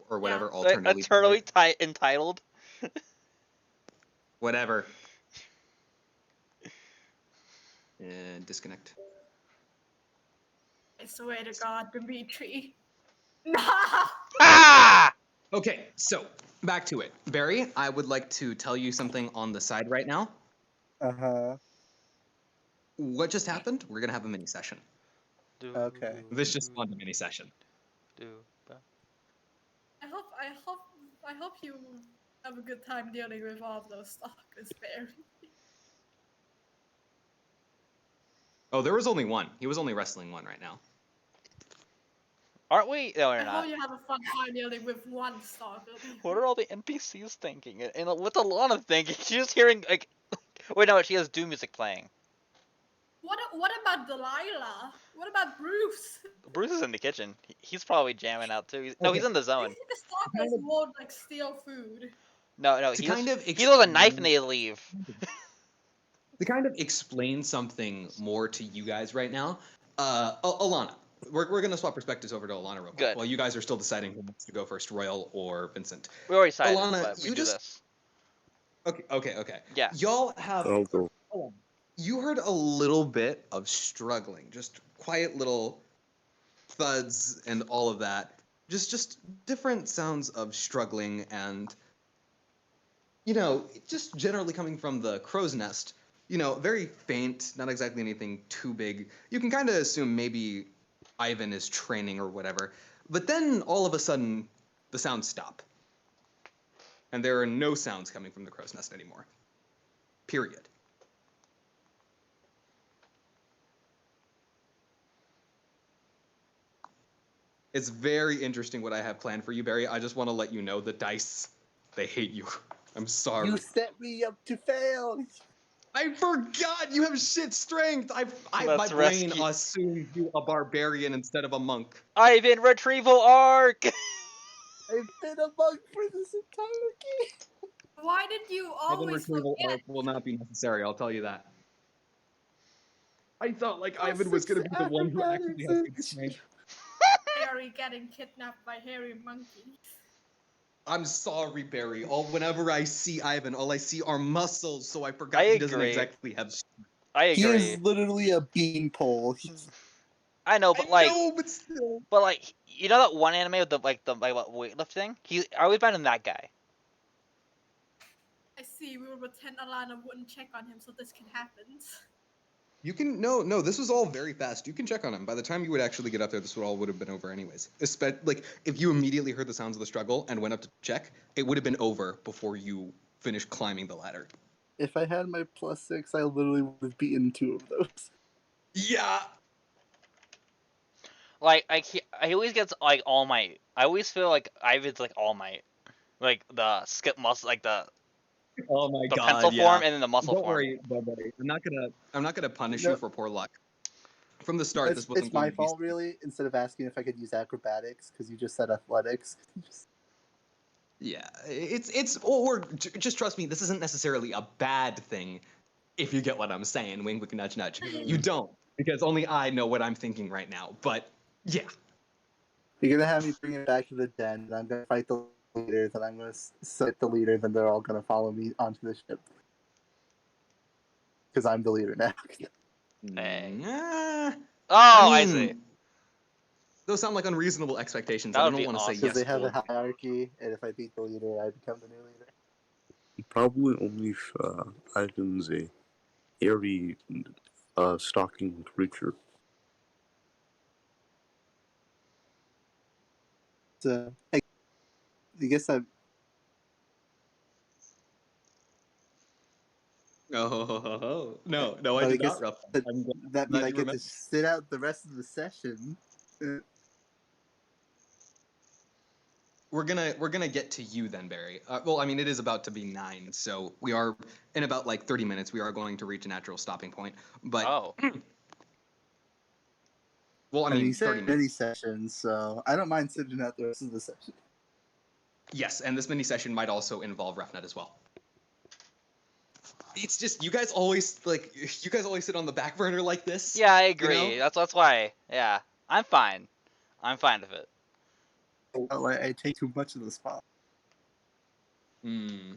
or Yeah. whatever? Alternately, Eternally entitled. whatever. Disconnect. I swear to God, Dimitri. Nah! Ah! Okay, so back to it. Barry, I would like to tell you something on the side right now. Uh-huh. What just happened? We're gonna have a mini session. Okay. This just spawned a mini session. I hope you have a good time dealing with all of those stalkers, Barry. Oh, there was only one. He was only wrestling one right now. Aren't we? No, I we're not. hope you have a fun time dealing with one stalker. What are all the NPCs thinking? And what's Alana thinking? She's just hearing like, wait, no, she has Doom music playing. What about Delilah? What about Bruce? Bruce is in the kitchen. He's probably jamming out too. No, he's Okay. in the I zone. think the stalkers won't like steal food. No, To he kind of throws a knife and they leave. To kind of explain something more to you guys right now, Alana, we're gonna swap perspectives over to Alana real quick. Good. While you guys are still deciding who wants to go first, Royal or Vincent. We already decided, Alana, but we you do just this. okay. Yeah. Y'all have. I'll go. You heard a little bit of struggling, just quiet little thuds and all of that. Just different sounds of struggling and just generally coming from the crow's nest. Very faint, not exactly anything too big. You can kind of assume maybe Ivan is training or whatever. But then all of a sudden, the sounds stop. And there are no sounds coming from the crow's nest anymore. Period. It's very interesting what I have planned for you, Barry. I just want to let you know the dice, they hate you. I'm sorry. You set me up to fail. I forgot you have shit strength. My Let's brain rescue- assumed you a barbarian instead of a monk. Ivan retrieval arc. I've been a monk for this entire game. Why did you Ivan always retrieval forget? arc will not be necessary. I'll tell you that. I thought like Plus Ivan was 6 going to be the one who actually has good acrobatics. strength. Barry getting kidnapped by hairy monkeys? I'm sorry, Barry. Whenever I see Ivan, all I see are muscles. So I forgot I he doesn't agree. exactly have. I He agree. is literally a beanpole. I know, but like, know, but still. but like, you know that one anime with the what weightlifting? I always find him that guy. I see. We will pretend Alana wouldn't check on him, so this can happen. You can no. This was all very fast. You can check on him. By the time you would actually get up there, this would have been over anyways. Like if you immediately heard the sounds of the struggle and went up to check, it would have been over before you finished climbing the ladder. If I had my plus 6, I literally would have beaten 2 of those. Yeah. Like I always gets like All Might. I always feel like Ivan's like All Might, like the skip muscle, like the Oh my god. pencil yeah. form and then the muscle Don't form. worry, buddy. I'm not gonna punish No. you for poor luck. From the start, this wasn't It's my going to be. fault, really. Instead of asking if I could use acrobatics, because you just said athletics. Yeah, or just trust me. This isn't necessarily a bad thing, if you get what I'm saying. Wink, wink, nudge, nudge. You don't, because only I know what I'm thinking right now. But yeah, You're gonna have me bring it back to the den, and I'm gonna fight the leader, then I'm gonna set the leader, then they're all gonna follow me onto the ship. Because I'm the leader now. Hey. Oh, I see. Those sound like unreasonable expectations. That I would don't be want to awesome. say Because yes. they have a to. hierarchy, and if I beat the leader, I become the new leader. Probably only if Ivan's a airy, stalking creature. So, I guess I'm. No, I I did guess not rough. that, I'm that glad means I you get remember. to sit out the rest of the session. We're gonna get to you then, Barry. Well, I mean, it is about to be 9, so we are in about like 30 minutes. We are going to reach a natural stopping point. But Oh. well, I I mean, mean, you 30 said mini minutes. sessions, so I don't mind sitting out the rest of the session. Yes, and this mini session might also involve RefNet as well. It's just you guys always sit on the back burner like this. Yeah, I agree. You know? That's why. Yeah, I'm fine. I'm fine with it. Oh, I take too much of the spot. Hmm.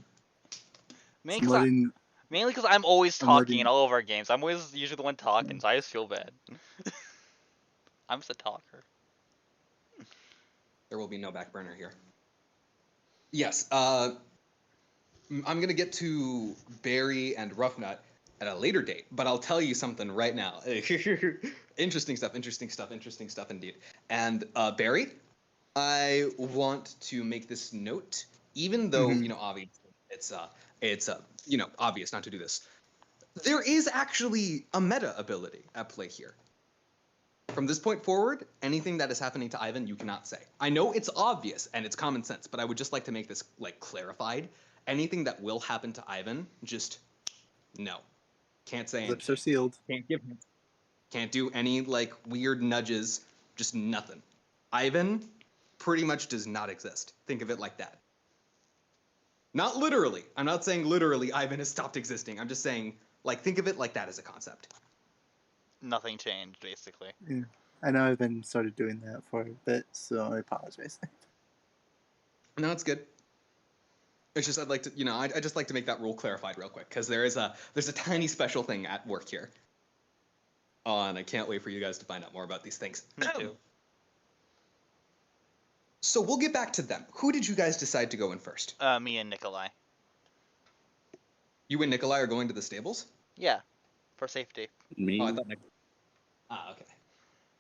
Me, I'm 'cause I, letting Mainly because I'm always I'm talking in letting- all of our games. I'm always usually the one talking, so I just feel bad. I'm just a talker. There will be no back burner here. Yes. I'm gonna get to Barry and Roughnut at a later date, but I'll tell you something right now. Interesting stuff. Interesting stuff. Interesting stuff indeed. And Barry, I want to make this note, even though Mhm. obviously it's obvious not to do this. There is actually a meta ability at play here. From this point forward, anything that is happening to Ivan, you cannot say. I know it's obvious and it's common sense, but I would just like to make this clarified. Anything that will happen to Ivan, just no. Can't say Lips anything. are sealed. Can't give hints. Can't do any weird nudges. Just nothing. Ivan pretty much does not exist. Think of it like that. Not literally. I'm not saying literally Ivan has stopped existing. I'm just saying think of it like that as a concept. Nothing changed, basically. Yeah. I know I've been started doing that for a bit, so I apologize. No, it's good. It's just I'd like to, I just like to make that rule clarified real quick because there's a tiny special thing at work here. Oh, and I can't wait for you guys to find out more about these things. Me too. So we'll get back to them. Who did you guys decide to go in first? Me and Nikolai. You and Nikolai are going to the stables? Yeah, for safety. Me? Oh, I thought okay.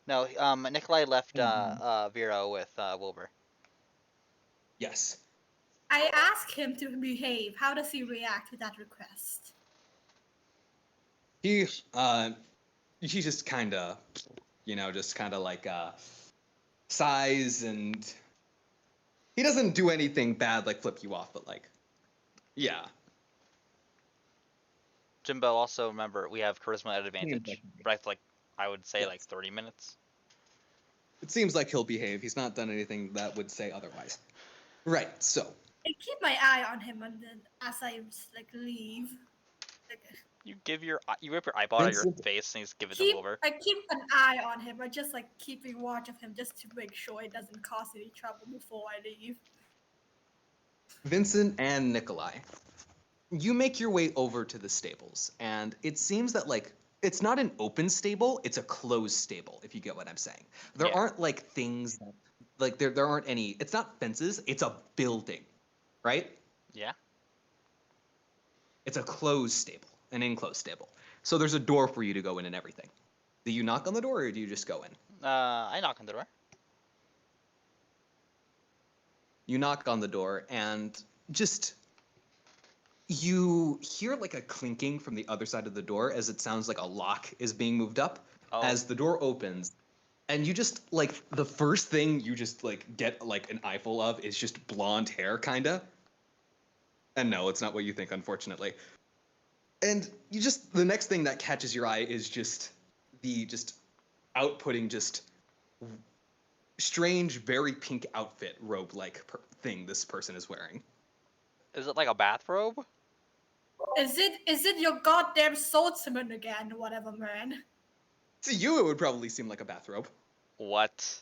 No, Nikolai left Vero with Wilbur. Yes. I asked him to behave. How does he react to that request? He just kind of, sighs, and he doesn't do anything bad like flip you off, but yeah. Jimbo, also remember we have charisma at advantage. like- Right, I would say Yes. 30 minutes. It seems like he'll behave. He's not done anything that would say otherwise. Right. So I keep my eye on him, and then as I leave, You whip your eyeball out of your Vincent- face and you just give it to Wilbur. I keep an eye on him. I just keeping watch of him just to make sure it doesn't cause any trouble before I leave. Vincent and Nikolai, you make your way over to the stables, and it seems that it's not an open stable, it's a closed stable, if you get what I'm saying. There Yeah. aren't things that, there aren't any, it's not fences, it's a building, right? Yeah. It's a closed stable, an enclosed stable. So there's a door for you to go in and everything. Do you knock on the door or do you just go in? I knock on the door. You knock on the door and just you hear a clinking from the other side of the door as it sounds like a lock is being moved up. Oh. As the door opens, and you just the first thing you just get an eyeful of is just blonde hair kinda. And no, it's not what you think, unfortunately. And you just the next thing that catches your eye is just the outputting strange, very pink outfit robe thing this person is wearing. Is it like a bathrobe? Is it your goddamn swordsman again, whatever, man? To you, it would probably seem like a bathrobe. What?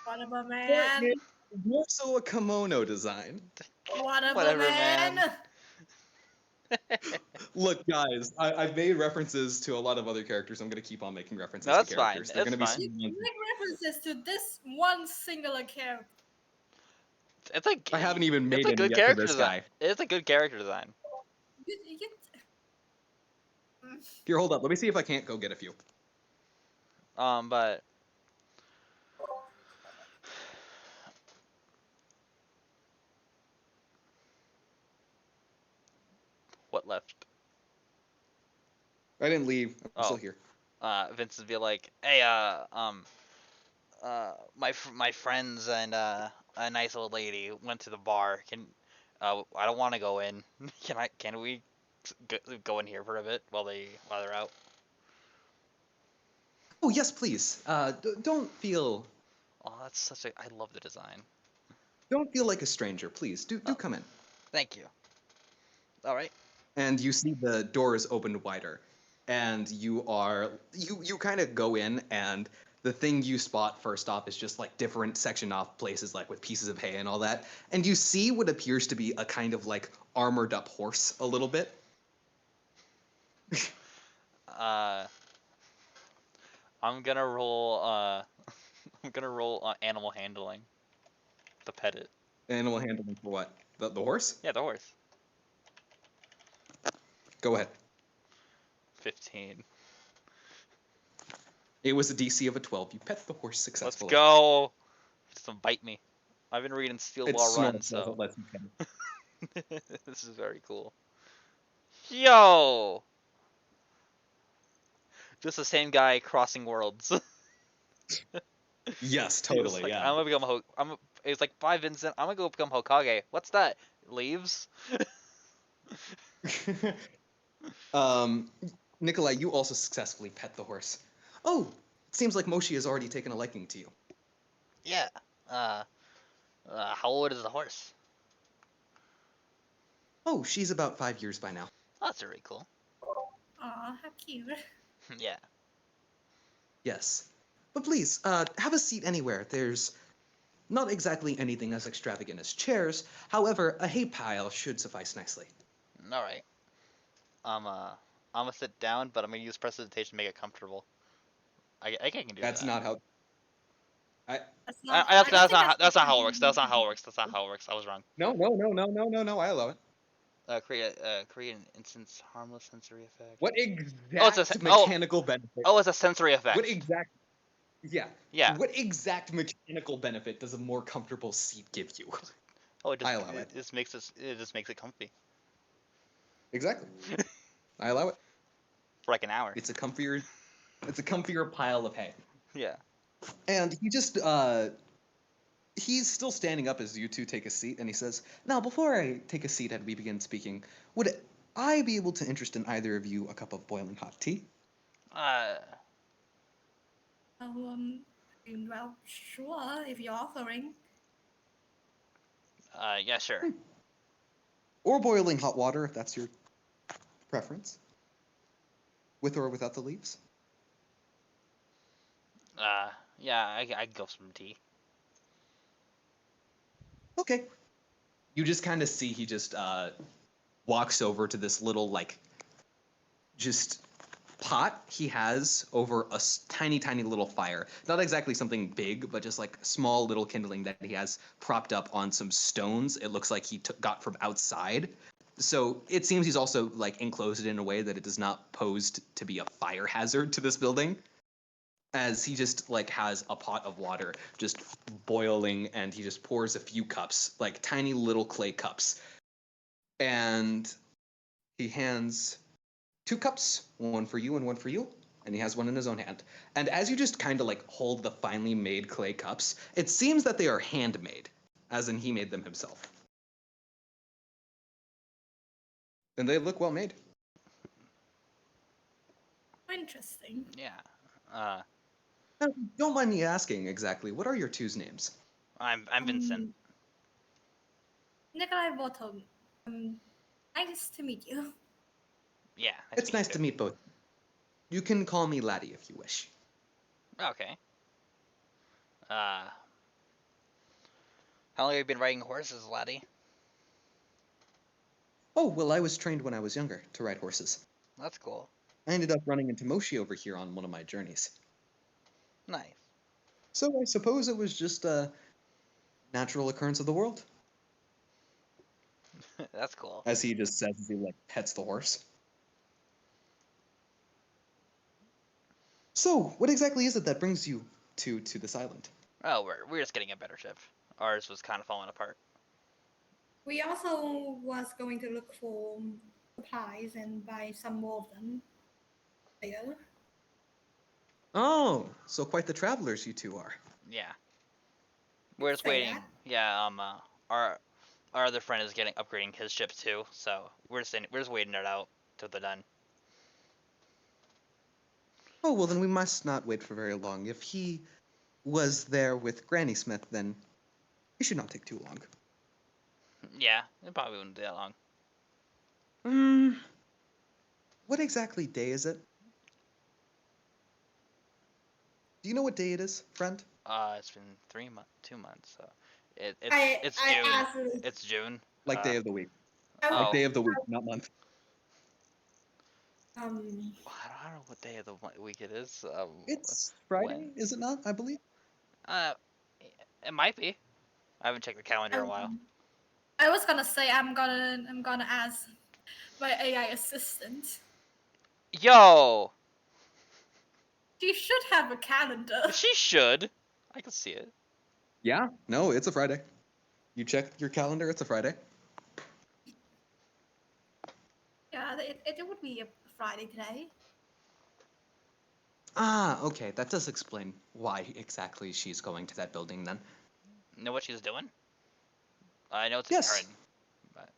Whatever, man. More so a kimono design. Whatever, man. Look, guys, I've made references to a lot of other characters. I'm going to keep on making references No, that's to fine. characters. They're That's gonna fine. be You make references to this one singular character. It's a. I haven't even made It's a any good yet for character this design. guy. It's a good character design. You, Here, hold up. Let me see if I can't go get a few. But what left? I didn't leave. I'm Oh. still here. Vince would be like, "Hey, my friends and a nice old lady went to the bar. I don't want to go in. Can we go in here for a bit while they're out?" Oh, yes, please. Don't feel Oh, that's such a. I love the design. like a stranger, please. Do Oh. come in. Thank you. All right. And you see the door is opened wider, and you kind of go in, and the thing you spot first off is just different section off places with pieces of hay and all that, and you see what appears to be a kind of armored up horse a little bit, Uh, I'm gonna roll. I'm gonna roll animal handling to pet it. Animal handling for what? The horse? Yeah, the horse. Go ahead. 15. It was a DC of a 12. You pet the horse Let's successfully. go. Doesn't bite me. I've been reading Steel It Ball Run, snorts as so it lets you pet it. this is very cool. Yo, just the same guy crossing worlds. Yes, He was totally, like, yeah. I'm gonna become it was like 5 Vincent. I'm gonna go become Hokage. What's that? Leaves? um, Nikolai, you also successfully pet the horse. Oh, it seems like Moshi has already taken a liking to you. Yeah. Uh, how old is the horse? Oh, she's about 5 years by now. Oh, that's very cool. Aw, how cute. Yeah. Yes. But please, have a seat anywhere. There's not exactly anything as extravagant as chairs. However, a hay pile should suffice nicely. All right. I'm uh, I'm gonna sit down, but I'm gonna use precipitation to make it comfortable. I can do That's that. not how. I That's not. I don't That's think not that's not how it something works. That's you not how it can works. That's not how it works. I was wrong. no. I allow it. Create an instance harmless sensory effect. What Oh, it's a exact mechanical benefit? oh, it's a sensory effect. What exact? Yeah. Yeah. What exact mechanical benefit does a more comfortable seat give you? Oh, I allow it. it just makes it comfy Exactly. I allow it. for like an hour. It's a comfier pile of hay. Yeah. And he's still standing up as you two take a seat, and he says, "Now, before I take a seat and we begin speaking, would I be able to interest in either of you a cup of boiling hot tea?" Uh. Oh, well, sure, if you're offering. Yeah. Sure. Or boiling hot water, if that's your preference. With or without the leaves? Yeah. I can go for some tea. Okay. You just kind of see he just walks over to this little, like, just pot he has over a tiny, tiny little fire. Not exactly something big, but just like small little kindling that he has propped up on some stones. It looks like he got from outside. So it seems he's also like enclosed it in a way that it does not pose to be a fire hazard to this building. As he just like has a pot of water just boiling, and he just pours a few cups, like tiny little clay cups, and he hands 2 cups, one for you and one for you, and he has one in his own hand. And as you just kind of like hold the finely made clay cups, it seems that they are handmade, as in he made them himself. And they look well made. Interesting. Yeah. Uh. Now, don't mind me asking exactly, what are your two's names? I'm Vincent. Nikolai Bottom. Nice to meet you. Yeah. It's nice to meet both. You can call me Laddie if you wish. Okay. Uh. How long have you been riding horses, laddie? Oh, well, I was trained when I was younger to ride horses. That's cool. I ended up running into Moshi over here on one of my journeys. Nice. So I suppose it was just a natural occurrence of the world, That's cool. as he just says as he like pets the horse. So, what exactly is it that brings you to this island? Oh, we're just getting a better ship. Ours was kind of falling apart. We also was going to look for supplies and buy some more of them. Later. Oh, so quite the travelers you two are. Yeah. We're just Say waiting. that. Yeah. Our other friend is getting upgrading his ship too, so we're just waiting it out till they're done. Oh, well, then we must not wait for very long. If he was there with Granny Smith, then he should not take too long. Yeah, it probably wouldn't be that long. What exactly day is it? Do you know what day it is, friend? It's been 2 months, so it's I June. asked. It's June. Like day of the week. I, Like Oh, day of the week, not month. I don't know what day of the week it is. It's When? Friday, is it not? I believe. Uh, it might be. I haven't checked the calendar in a while. I was gonna say I'm gonna ask my AI assistant. Yo, She should have a calendar. she should. I can see it. Yeah. No, it's a Friday. You check your calendar. It's a Friday. Yeah, it would be a Friday today. Ah, okay. That does explain why exactly she's going to that building then. Know what she's doing? I know it's a Yes. Karen, but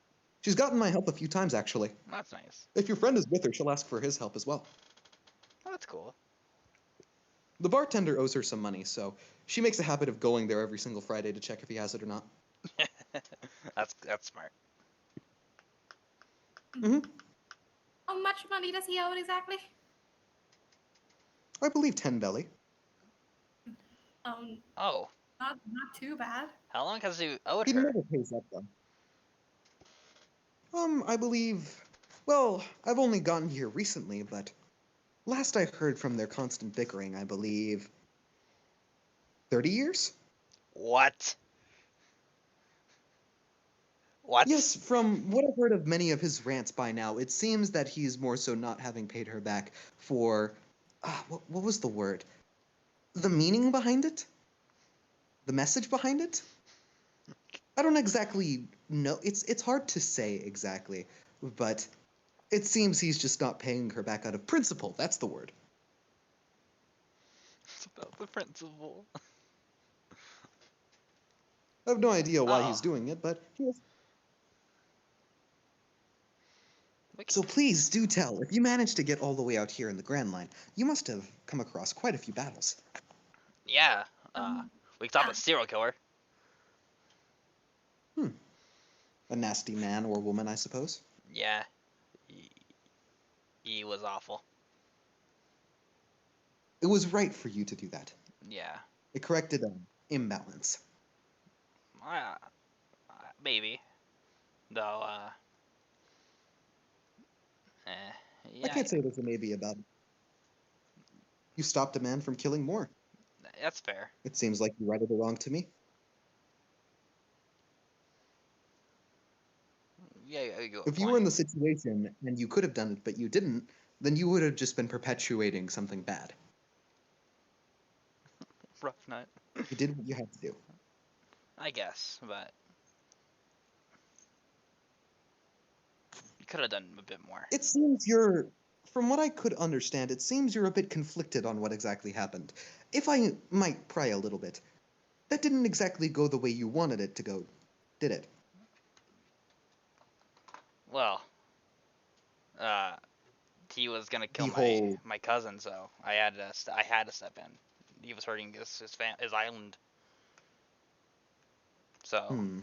She's gotten my help a few times, actually. that's nice. If your friend is with her, she'll ask for his help as well. Oh, that's cool. The bartender owes her some money, so she makes a habit of going there every single Friday to check if he has it or not. That's smart. Mm-hmm. How much money does he owe exactly? I believe 10 belly. Oh, Not too bad. how long has he owed He her? never pays up, though. I believe... Well, I've only gotten here recently, but last I heard from their constant bickering, I believe... 30 years? What? What? Yes, from what I've heard of many of his rants by now, it seems that he's more so not having paid her back for... what was the word? The meaning behind it? The message behind it? I don't exactly know. It's hard to say exactly, but it seems he's just not paying her back out of principle. That's the word. It's about the principal. I have no idea why Oh, he's doing it, but he is. we So can, please do tell, if you managed to get all the way out here in the Grand Line, you must have come across quite a few battles. yeah. Um, We can talk yeah. about serial killer. A nasty man or woman, I suppose. Yeah. He was awful. It was right for you to do that. Yeah. It corrected an imbalance. Uh, maybe. Though, I yeah, can't say there's a maybe about it. You stopped a man from killing more. that's fair. It seems like you righted a wrong to me. Yeah, you got a If you were in point. the situation and you could have done it but you didn't, then you would have just been perpetuating something bad. Rough nut. You did what you had to do. I guess, but you could have done a bit more. It seems you're, from what I could understand, it seems you're a bit conflicted on what exactly happened. If I might pry a little bit, that didn't exactly go the way you wanted it to go, did it? Well, uh, he was gonna kill The my whole, my cousin, so I had to step in. He was hurting his island, so. Do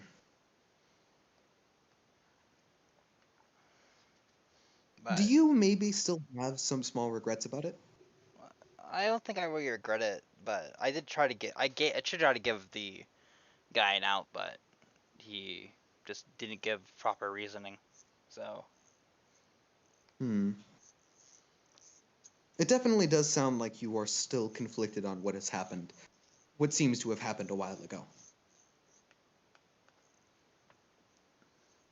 But you maybe still have some small regrets about it? I don't think I really regret it. But I did try to I should try to give the guy an out, but he just didn't give proper reasoning. So Hmm. It definitely does sound like you are still conflicted on what has happened, what seems to have happened a while ago.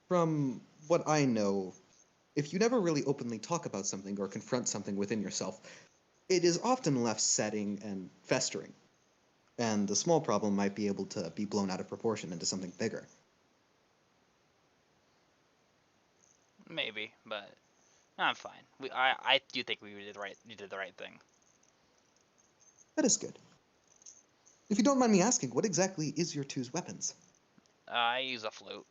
From what I know, if you never really openly talk about something or confront something within yourself, it is often left setting and festering, and the small problem might be able to be blown out of proportion into something bigger. maybe, but I'm fine. I do think we did the right thing. That is good. If you don't mind me asking, what exactly is your two's weapons? I use a flute,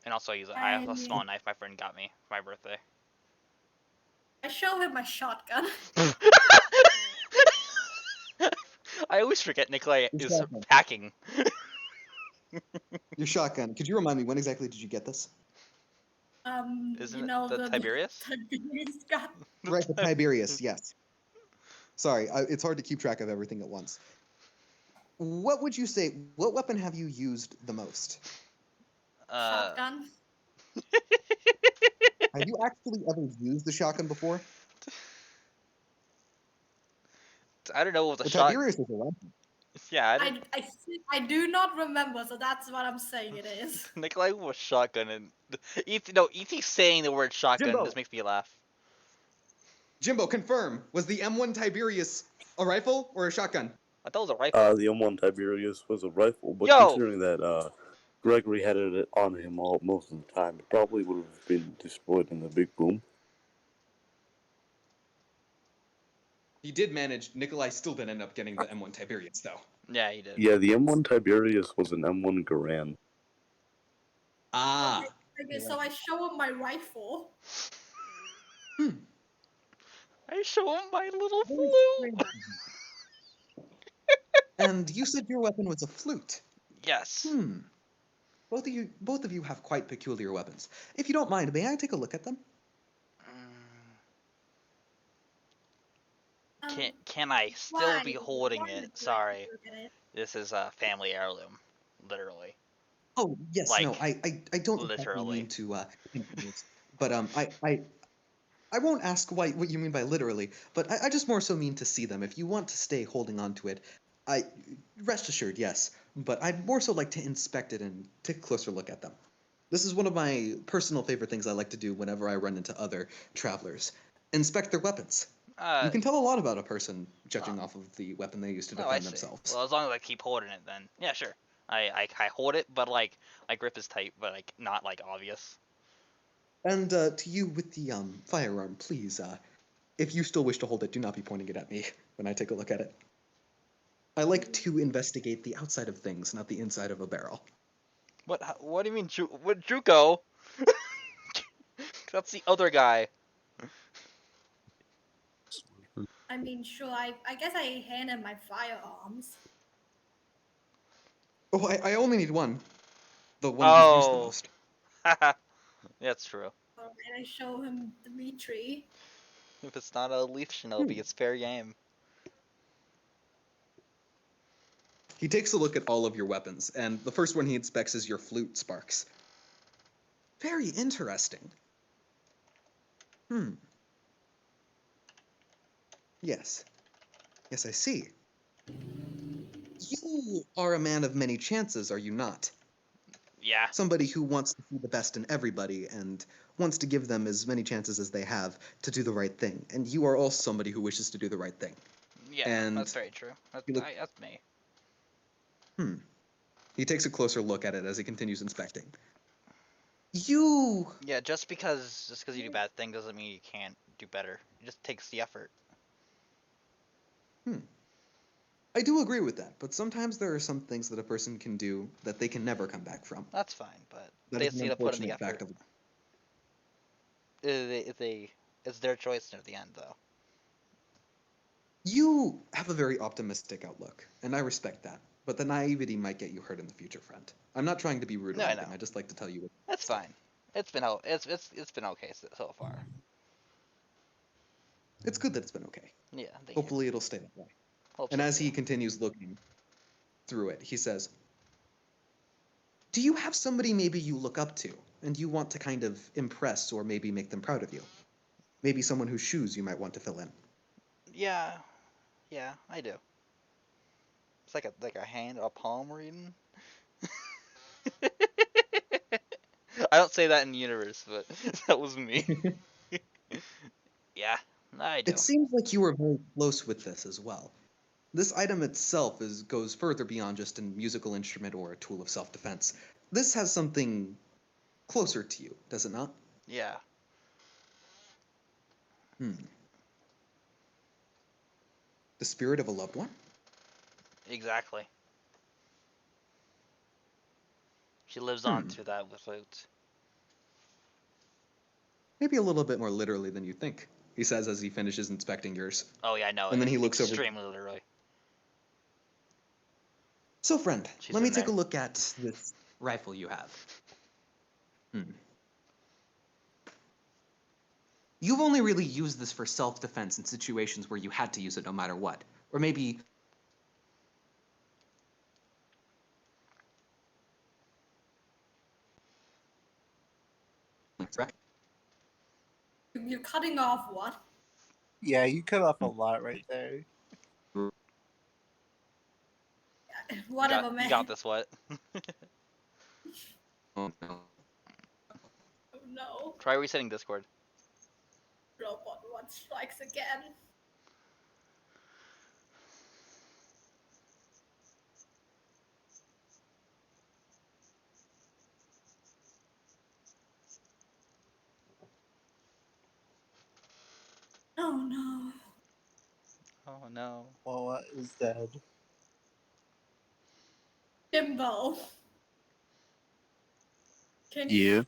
and also I have a I small knife my friend got me for my birthday. show him my shotgun. I always forget Nikolai Your is shotgun. packing. Your shotgun. Could you remind me, when exactly did you get this? Isn't You it know the the Tiberius? Tiberius gun. Right, the Tiberius, yes. Sorry, it's hard to keep track of everything at once. What would you say, what weapon have you used the most? Uh, Shotgun. Have you actually ever used the shotgun before? I don't know what the The shot. Tiberius is a weapon. Yeah, I don't. I do not remember, so that's what I'm saying it is. Nikolai was shotgun and ET saying the word shotgun Jimbo! just makes me laugh. Jimbo, confirm. Was the M1 Tiberius a rifle or a shotgun? I thought it was a rifle. The M1 Tiberius was a rifle, but Yo! considering that Gregory had it on him most of the time, it probably would have been destroyed in the big boom. He did manage. Nikolai still didn't end up getting the M1 Tiberius, though. Yeah, he did. Yeah, the M1 Tiberius was an M1 Garand. Ah. Okay, so I show him my rifle. Hmm. I show him my little Very flute. strange. And you said your weapon was a flute. Yes. Hmm. Both of you have quite peculiar weapons. If you don't mind, may I take a look at them? Can I still Why? be holding Why it? would you like Sorry. to look at it? This is a family heirloom. Literally. Oh yes, no, Like, I don't exactly literally. mean to influence, but I won't ask what you mean by literally, but I just more so mean to see them. If you want to stay holding on to it, I rest assured, yes, but I'd more so like to inspect it and take a closer look at them. This is one of my personal favorite things I like to do whenever I run into other travelers. Inspect their weapons. You can tell a lot about a person judging off of the weapon they use to Oh, I defend see. themselves. Well, as long as I keep holding it, then yeah, sure. I hold it, but like my grip is tight, but like not like obvious. And to you with the firearm, please, if you still wish to hold it, do not be pointing it at me when I take a look at it. I like to investigate the outside of things, not the inside of a barrel. What do you mean, what Juco? That's the other guy. I mean, sure. I guess I hand him my firearms. Oh, I only need one. The one you've used the Oh, most. that's true. And I show him Dimitri. If it's not a leaf shinobi, Hmm. it's fair game. He takes a look at all of your weapons, and the first one he inspects is your flute sparks. Very interesting. Hmm. Yes. Yes, I see. You are a man of many chances, are you not? Yeah, Somebody who wants to see the best in everybody and wants to give them as many chances as they have to do the right thing. And you are also somebody who wishes to do the right thing. yeah, that's And very true. he look, That's me. he takes a closer look at it as he continues inspecting. You Yeah, just because you do bad thing doesn't mean you can't do better. It just takes the effort. I do agree with that, but sometimes there are some things that a person can do that they can never come back from. That's fine, but That they is just an need to put in the unfortunate fact effort. of it. It's their choice at the end, though. You have a very optimistic outlook, and I respect that. But the naivety might get you hurt in the future, friend. I'm not trying to be rude or No, I anything. know. I just like to tell you. That's fine. It's been okay so far. It's good that it's been okay. Yeah, thank you. Hopefully, it'll stay that way. Hope And so as he too. continues looking through it, he says, "Do you have somebody maybe you look up to, and you want to kind of impress or maybe make them proud of you? Maybe someone whose shoes you might want to fill in." Yeah, yeah, I do. It's like a hand, a palm reading. I don't say that in the universe, but that was me. Yeah, I do. It seems like you are very close with this as well. This item itself goes further beyond just a musical instrument or a tool of self-defense. This has something closer to you, does it not? Yeah, Hmm. The spirit of a loved one? exactly. She lives on Hmm. through that with it. Maybe a little bit more literally than you think, he says as he finishes inspecting yours. Oh yeah, I know. And then he looks over. Extremely literally. So, friend, She's let me in take there. a look at this rifle you have. Hmm. You've only really used this for self-defense in situations where you had to use it no matter what. Or maybe threat. You're cutting off what? Yeah, you cut off a lot right there. Whatever, You man. got this. What? Oh no. Oh no. Try resetting Discord. Robot one strikes again. Oh no. Oh no. Well, what is dead? Jimbo. Yeah.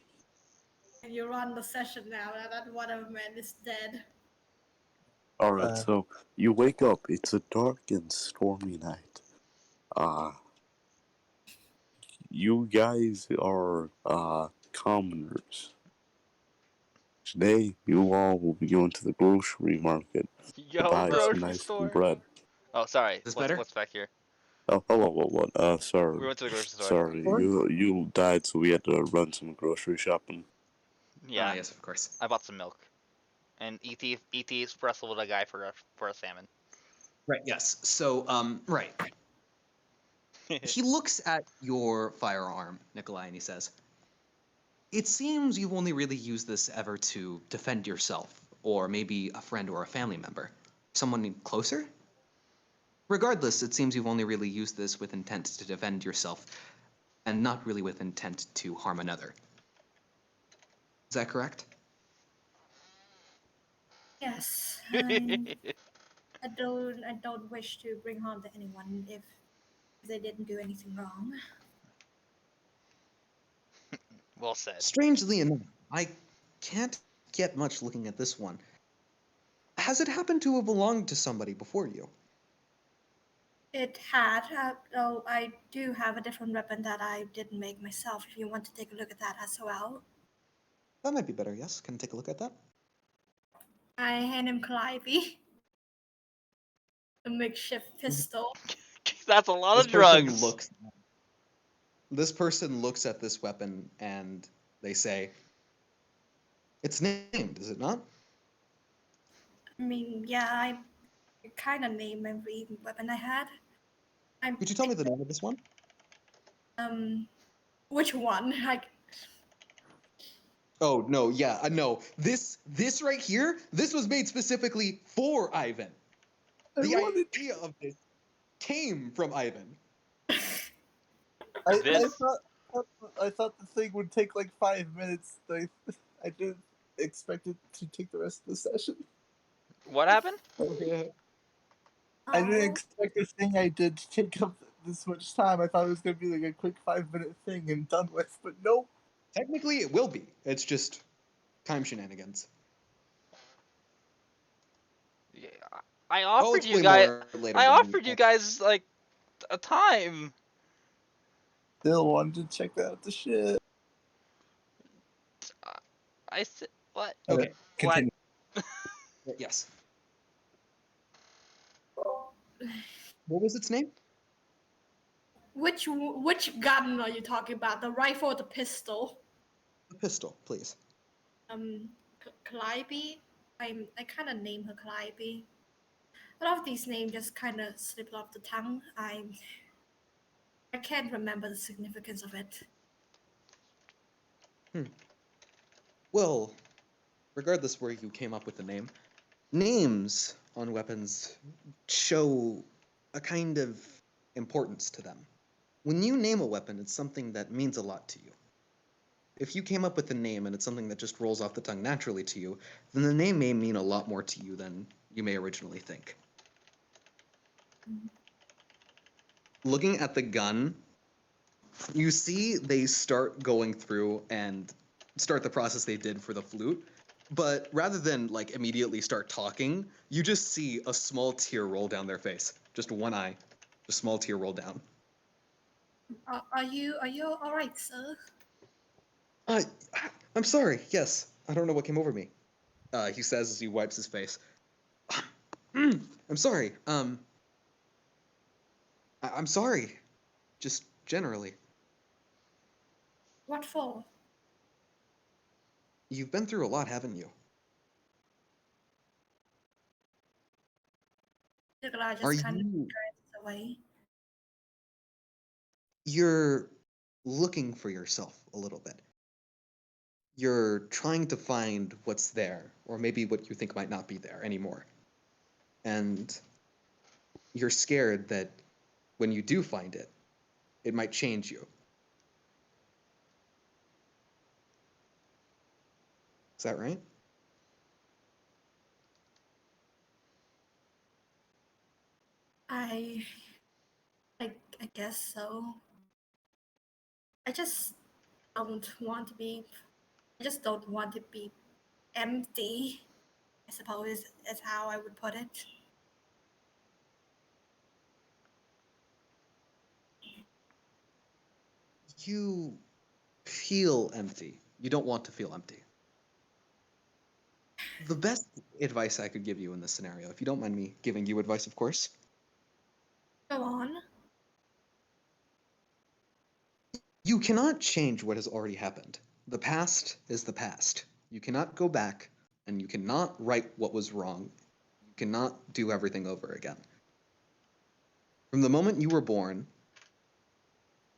Can you run the session now that whatever man is dead? Alright, so you wake up. It's a dark and stormy night. You guys are commoners. Today, you all will be going to the grocery market to Yo, buy some grocery nice store. bread. Oh, sorry. Is this better? What's back here? Oh, hello, what? We Sorry. went to the grocery store. Sorry, you died, so we had to run some grocery shopping. Yeah, Yes, of course. I bought some milk. And ET espresso with a guy for a salmon. Right. Yes. So, right. He looks at your firearm, Nikolai, and he says, "It seems you've only really used this ever to defend yourself, or maybe a friend or a family member. Someone closer? Regardless, it seems you've only really used this with intent to defend yourself, and not really with intent to harm another. Is that correct?" Yes. I don't wish to bring harm to anyone if they didn't do anything wrong. Well said. Strangely enough, I can't get much looking at this one. Has it happened to have belonged to somebody before you? It had, though I do have a different weapon that I didn't make myself. If you want to take a look at that as well. That might be better, yes. Can I take a look at that? I hand him Calliope, a makeshift pistol. That's a lot This of person drugs. looks. This person looks at this weapon and they say, "It's named, is it not?" I mean, yeah, I kind of name every weapon I had. Could you tell me the name of this one? Which one? Like, Oh no, yeah, no. This right here, this was made specifically for Ivan. The idea of this came from Ivan. I This thought the thing would take like 5 minutes. I didn't expect it to take the rest of the session. what happened? I didn't oh, expect the thing I did to take up this much time. I thought it was gonna be like a quick 5 minute thing and done with, but nope. Technically, it will be. It's just time shenanigans. Yeah, I I'll offered you explain guys. more later. I when we- offered you guys like a time. Still wanted to check out the shit. I said what? Okay. Continue. Yes. What was its name? which gun are you talking about? The rifle or the pistol? A pistol, please. Calliope. I kind of name her Calliope. A lot of these names just kind of slip off the tongue. I can't remember the significance of it. Well, regardless where you came up with the name, names on weapons show a kind of importance to them. When you name a weapon, it's something that means a lot to you. If you came up with the name and it's something that just rolls off the tongue naturally to you, then the name may mean a lot more to you than you may originally think. Looking at the gun, you see they start going through and start the process they did for the flute, but rather than like immediately start talking, you just see a small tear roll down their face. Just one eye, a small tear roll down. Are you all right, sir? Uh, I'm sorry. Yes, I don't know what came over me. He says as he wipes his face. I'm sorry. I'm sorry. Just generally. What for? You've been through a lot, haven't you? Nikolai Are just kind of you? glances away. You're looking for yourself a little bit. You're trying to find what's there, or maybe what you think might not be there anymore. And you're scared that when you do find it, it might change you. Is that right? I, I guess so. I just don't want to be. I just don't want to be empty. I suppose is how I would put it. You feel empty. You don't want to feel empty. The best advice I could give you in this scenario, if you don't mind me giving you advice, of course, Go on. you cannot change what has already happened. The past is the past. You cannot go back, and you cannot right what was wrong. You cannot do everything over again. From the moment you were born,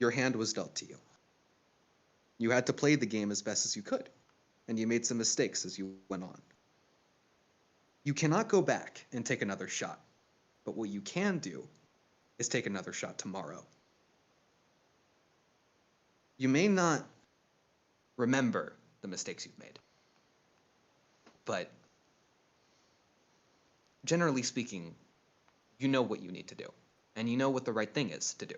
your hand was dealt to you. You had to play the game as best as you could, and you made some mistakes as you went on. You cannot go back and take another shot, but what you can do is take another shot tomorrow. You may not remember the mistakes you've made, but generally speaking, you know what you need to do, and you know what the right thing is to do.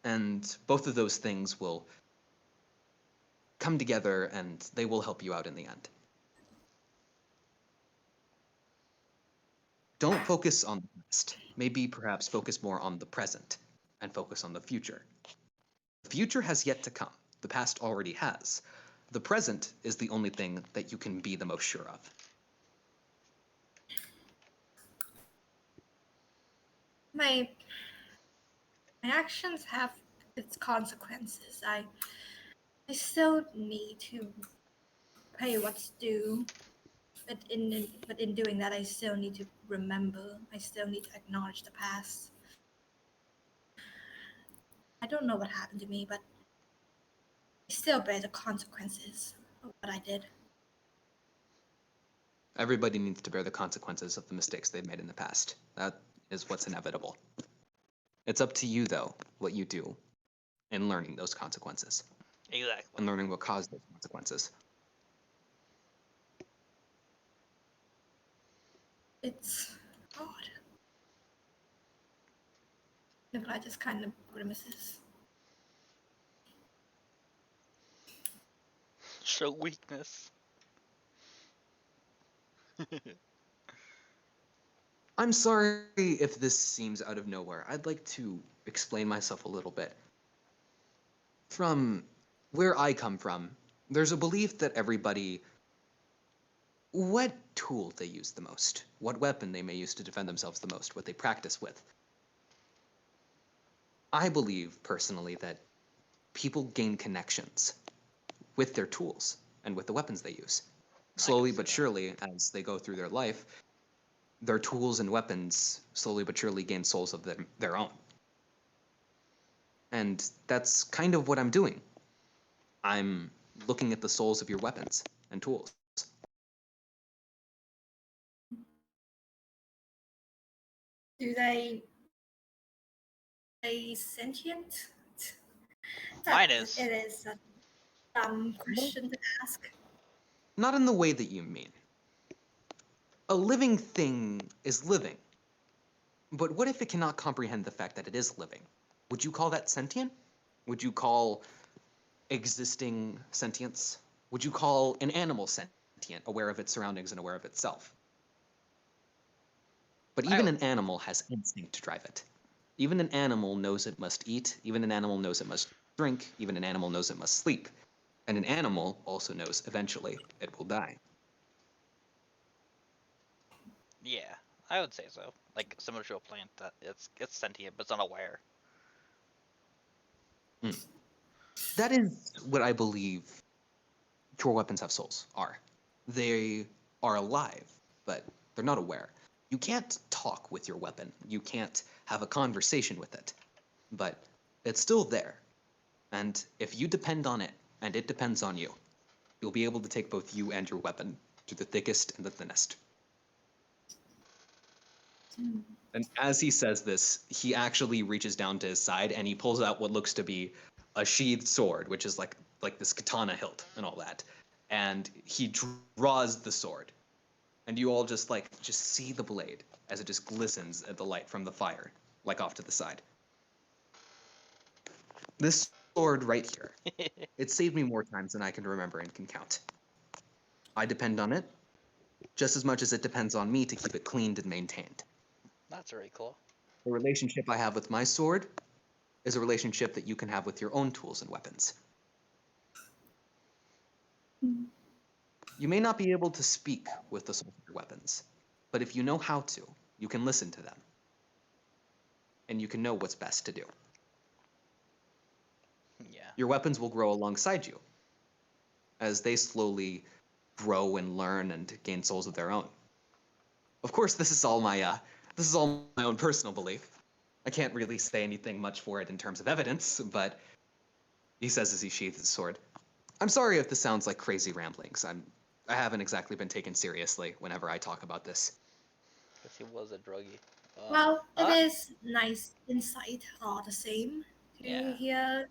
And both of those things will come together and they will help you out in the end. Don't focus on the past. Maybe perhaps focus more on the present and focus on the future. The future has yet to come. The past already has. The present is the only thing that you can be the most sure of. My actions have its consequences. I still need to pay what's due, but in doing that, I still need to remember. I still need to acknowledge the past. I don't know what happened to me, but I still bear the consequences of what I did. Everybody needs to bear the consequences of the mistakes they've made in the past. That is what's inevitable. It's up to you, though, what you do in learning those consequences Exactly. and learning what caused those consequences. It's odd. Nikolai just kind of grimaces. Show weakness. I'm sorry if this seems out of nowhere. I'd like to explain myself a little bit. From where I come from, there's a belief that everybody, what tool they use the most, what weapon they may use to defend themselves the most, what they practice with. I believe personally that people gain connections with their tools and with the weapons they use. Slowly but surely, as they go through their life, their tools and weapons slowly but surely gain souls of their own. And that's kind of what I'm doing. I'm looking at the souls of your weapons and tools. Do they sentient? Mine is. It is a dumb question to ask. Not in the way that you mean. A living thing is living. But what if it cannot comprehend the fact that it is living? Would you call that sentient? Would you call existing sentience? Would you call an animal sentient, aware of its surroundings and aware of itself? But even an animal has instinct to drive it. Even an animal knows it must eat. Even an animal knows it must drink. Even an animal knows it must sleep. And an animal also knows eventually it will die. Yeah, I would say so. Like similar to a plant that it's sentient but it's unaware. That is what I believe your weapons have souls are. They are alive, but they're not aware. You can't talk with your weapon. You can't have a conversation with it. But it's still there. And if you depend on it, and it depends on you, you'll be able to take both you and your weapon to the thickest and the thinnest. And as he says this, he actually reaches down to his side and he pulls out what looks to be a sheathed sword, which is like this katana hilt and all that. And he draws the sword. And you all just see the blade as it just glistens at the light from the fire, like off to the side. This sword right here, it saved me more times than I can remember and can count. I depend on it just as much as it depends on me to keep it cleaned and maintained. That's very cool. The relationship I have with my sword is a relationship that you can have with your own tools and weapons. You may not be able to speak with the souls of your weapons, but if you know how to, you can listen to them. And you can know what's best to do. Yeah. Your weapons will grow alongside you as they slowly grow and learn and gain souls of their own. Of course, this is all my own personal belief. I can't really say anything much for it in terms of evidence, but he says as he sheathes his sword, I'm sorry if this sounds like crazy ramblings. I haven't exactly been taken seriously whenever I talk about this. Because he was a druggie. Well, it is nice insight all the same to Yeah. hear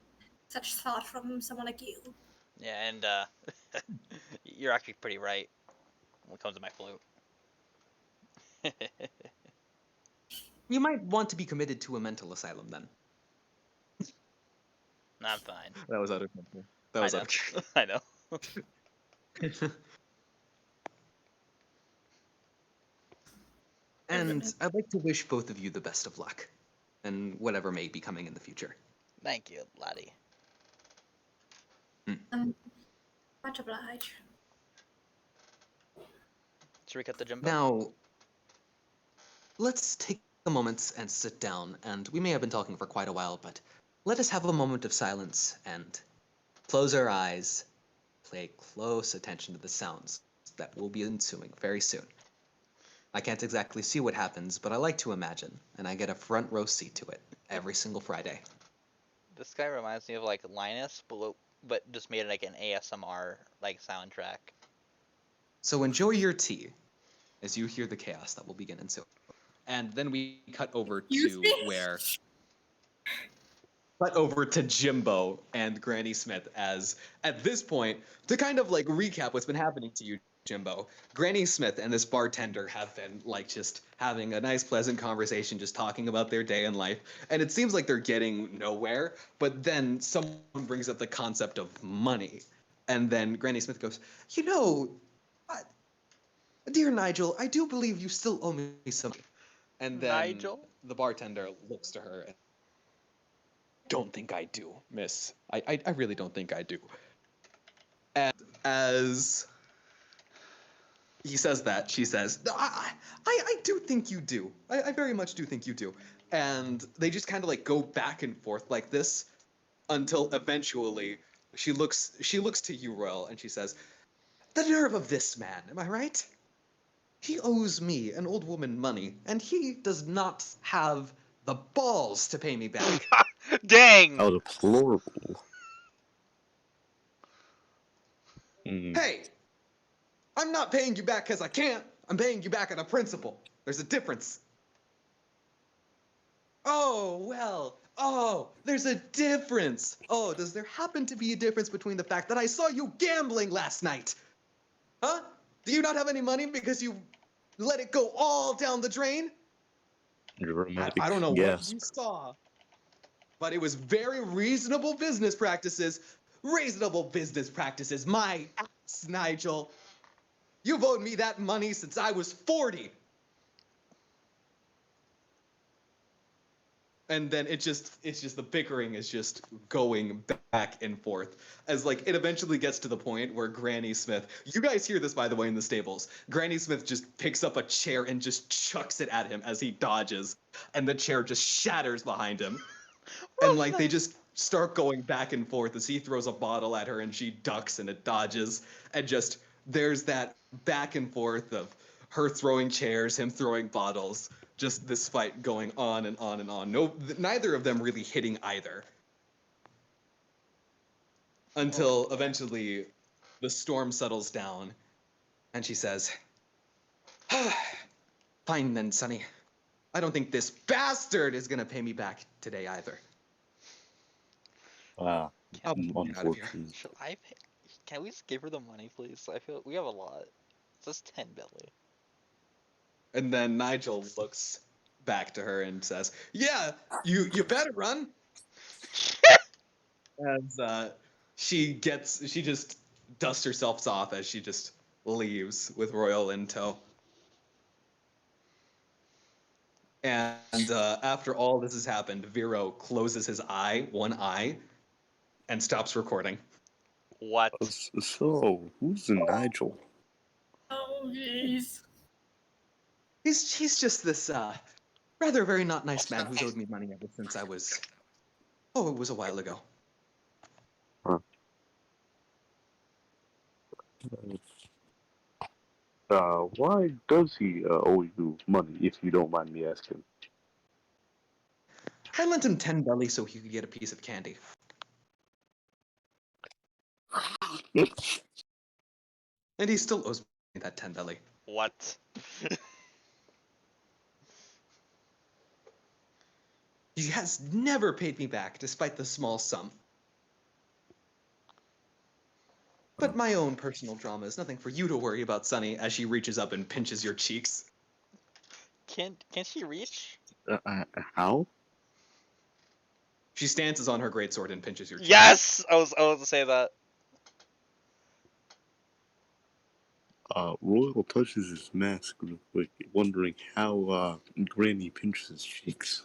such thought from someone like you. Yeah, and you're actually pretty right when it comes to my flute. You might want to be committed to a mental asylum then. I'm fine. That was out of control. That was out of control. I know. And I'd like to wish both of you the best of luck, and whatever may be coming in the future. Thank you, laddie. Much obliged. Should we cut the Jimbo? Now, let's take a moment and sit down, and we may have been talking for quite a while, but let us have a moment of silence and close our eyes, pay close attention to the sounds that will be ensuing very soon. I can't exactly see what happens, but I like to imagine, and I get a front row seat to it every single Friday. This guy reminds me of like Linus, but just made it like an ASMR like soundtrack. So enjoy your tea as you hear the chaos that will begin ensuing. And then we cut over to Jimbo and Granny Smith as, at this point, to kind of like recap what's been happening to you, Jimbo, Granny Smith and this bartender have been like just having a nice pleasant conversation, just talking about their day in life. And it seems like they're getting nowhere, but then someone brings up the concept of money. And then Granny Smith goes, you know, dear Nigel, I do believe you still owe me some money. And then Nigel? the bartender looks to her and, don't think I do, miss. I really don't think I do. And as he says that, she says, I do think you do. I very much do think you do. And they just kind of like go back and forth like this until eventually she looks to you, Royal, and she says, the nerve of this man, am I right? He owes me, an old woman, money, and he does not have the balls to pay me back. Dang! How deplorable. Hey! I'm not paying you back because I can't. I'm paying you back on a principle. There's a difference. Oh, well. Oh, there's a difference. Oh, does there happen to be a difference between the fact that I saw you gambling last night? Huh? Do you not have any money because you let it go all down the drain? Dramatic I don't know gasp. what you saw, but it was very reasonable business practices. Reasonable business practices, my ass, Nigel. You've owed me that money since I was 40. And then it's just the bickering is just going back and forth as like it eventually gets to the point where Granny Smith, you guys hear this by the way in the stables, Granny Smith just picks up a chair and just chucks it at him as he dodges, and the chair just shatters behind him. And like they just start going back and forth as he throws a bottle at her and she ducks and it dodges, and just there's that back and forth of her throwing chairs, him throwing bottles, just this fight going on and on and on. No, neither of them really hitting either. Until eventually the storm settles down and she says, "Fine then, Sonny. I don't think this bastard is gonna pay me back today either. I'll get out of here." Unfortunately. Should I pay? Can we just give her the money, please? I feel we have a lot. It's just 10 billion. And then Nigel looks back to her and says, "Yeah, you better run." As she just dusts herself off as she just leaves with Royal in tow. And after all this has happened, Vero closes his one eye, and stops recording. What? So, who's the Nigel? Oh, jeez. He's just this rather very not nice man who's owed me money ever since I was, it was a while ago. Why does he owe you money, if you don't mind me asking? I lent him 10 belly so he could get a piece of candy. And he still owes me that 10 belly. What? He has never paid me back, despite the small sum. But my own personal drama is nothing for you to worry about, Sonny, as she reaches up and pinches your cheeks. Can she reach? How? She stances on her greatsword and pinches your cheeks. Yes! I was to say that. Royal touches his mask real quick, wondering how Granny pinches his cheeks.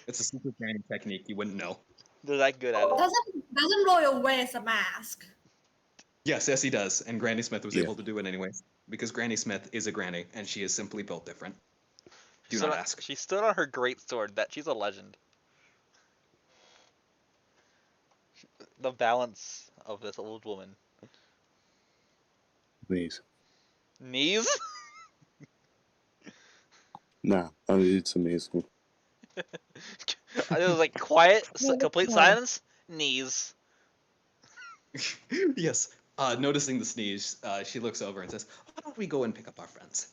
It's a secret granny technique, you wouldn't know. They're that good at it. Doesn't Royal wears a mask? Yes, he does. And Granny Smith was Yeah. able to do it anyways. Because Granny Smith is a granny, and she is simply built different. Do not ask. She stood on her great sword. She's a legend. The balance of this old woman. Please. Knees? Nah, it's amazing. It was like quiet, No, complete no. silence. Knees. Yes. Noticing the sneeze, she looks over and says, "Why don't we go and pick up our friends?"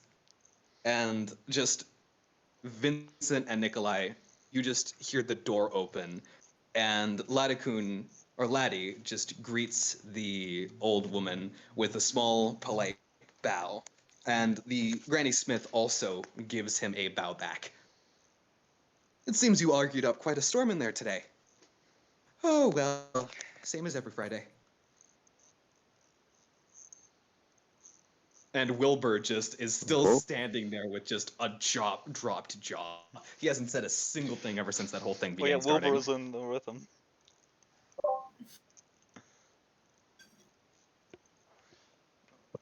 And just Vincent and Nikolai, you just hear the door open, and Laddie just greets the old woman with a small, polite bow. And the Granny Smith also gives him a bow back. "It seems you argued up quite a storm in there today." "Oh, well, same as every Friday." And Wilbur just is still standing there with just a dropped jaw. He hasn't said a single thing ever since that whole thing Oh yeah, began Wilbur starting. was in with him.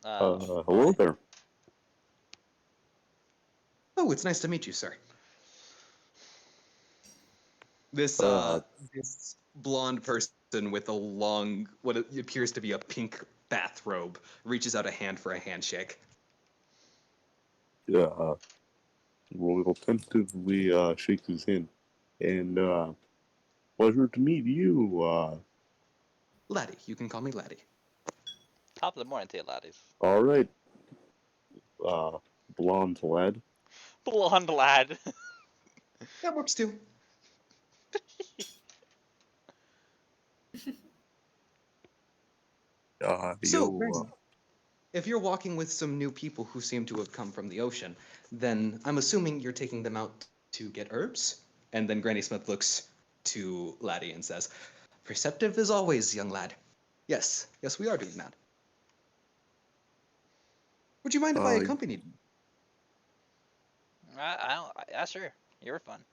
Hello there. "Oh, it's nice to meet you, sir." This this blonde person with a long, what appears to be a pink bathrobe, reaches out a hand for a handshake. Royal tentatively shakes his hand. And, pleasure to meet you, Laddie, you can call me Laddie. Top of the morning to you, laddies. alright, blonde lad. Blonde lad. That works too. So, Brandon, if you're walking with some new people who seem to have come from the ocean, then I'm assuming you're taking them out to get herbs? And then Granny Smith looks to Laddie and says, "Perceptive as always, young lad. Yes, we are doing that. Would you mind if I accompanied you?" I don't. Yeah, sure. You were fun.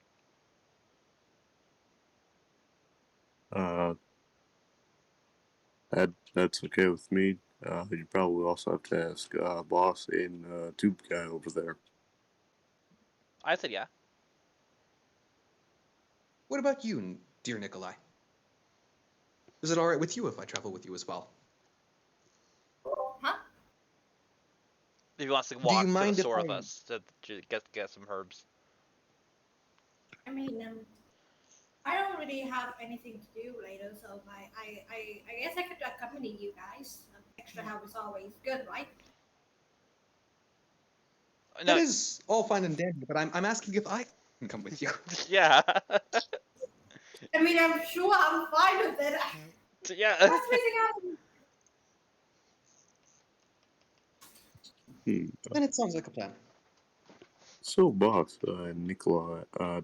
That's okay with me. You probably also have to ask boss and tube guy over there. I said yeah. What about you, dear Nikolai? Is it all right with you if I travel with you as well? Huh? If he wants to Do you walk to the mind if store with I? us to get some herbs. I mean, I don't really have anything to do later, so I guess I could accompany you guys. Extra help is always good, right? That No, is all fine and dandy, but I'm asking if I can come with you. yeah, I mean, I'm sure I'm fine with it. yeah. What's missing out? Hmm. Then it sounds like a plan. So, boss, Nikolai,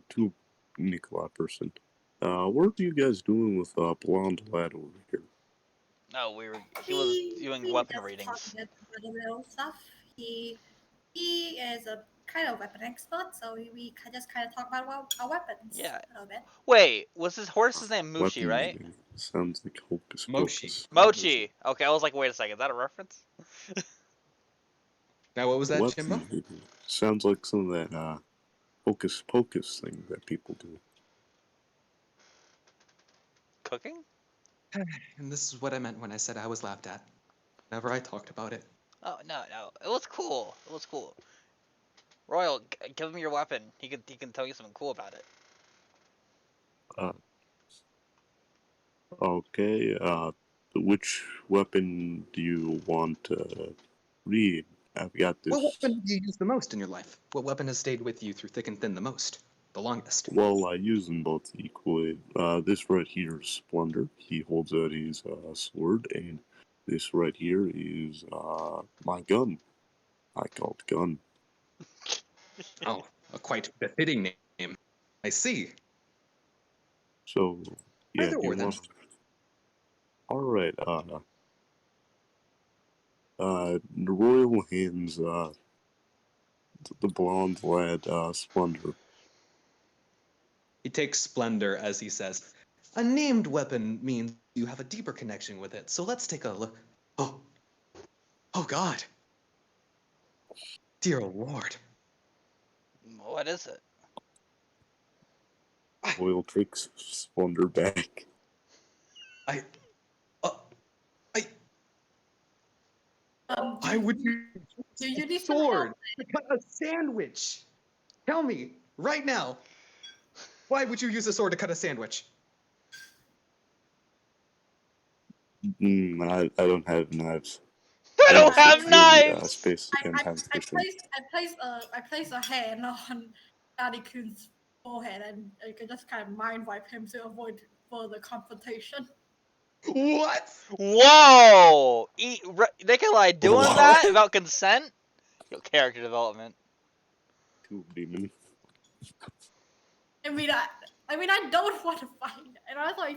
to Nikolai person, what are you guys doing with blonde lad over here? No, he was doing We weapon just readings. talking about the little stuff. He is a kind of weapon expert, so we just kind of talk about our weapons Yeah. a little bit. Wait, was his horse's name Mushi, Weapon right? reading sounds like hocus Moshi. pocus. Mochi. Okay, I was like, wait a second, is that a reference? Now, what was that, Jimbo? Weapon reading sounds like some of that hocus pocus thing that people do. Cooking? And this is what I meant when I said I was laughed at. Whenever I talked about it. Oh no, it was cool. It was cool. Royal, give him your weapon. He can tell you something cool about it. Uh, okay, which weapon do you want to read? I've got What this. weapon do you use the most in your life? What weapon has stayed with you through thick and thin the most? The longest? Well, I use them both equally. This right here is Splendor. He holds out his sword, and this right here is my gun. I call it gun. Oh, a quite befitting name. I see. So, yeah, Either do you or then. want? All right. The royal hands the blonde lad Splendor. He takes splendor as he says, a named weapon means you have a deeper connection with it. So let's take a look. Oh, oh God. Dear Lord. What is it? Royal takes Splendor back. I, uh, I, Do why would you do use you a need some help? sword to cut a sandwich? Tell me, right now, why would you use a sword to cut a sandwich? I don't have knives. I I don't also have carry knives. space and have fishing. I place a hand on Daddy Coon's forehead and I can just kind of mind wipe him to avoid further confrontation. What? Whoa! Nikolai doing that What? without consent? Yo, character development. Cool demon. I mean, I don't want to fight, and I thought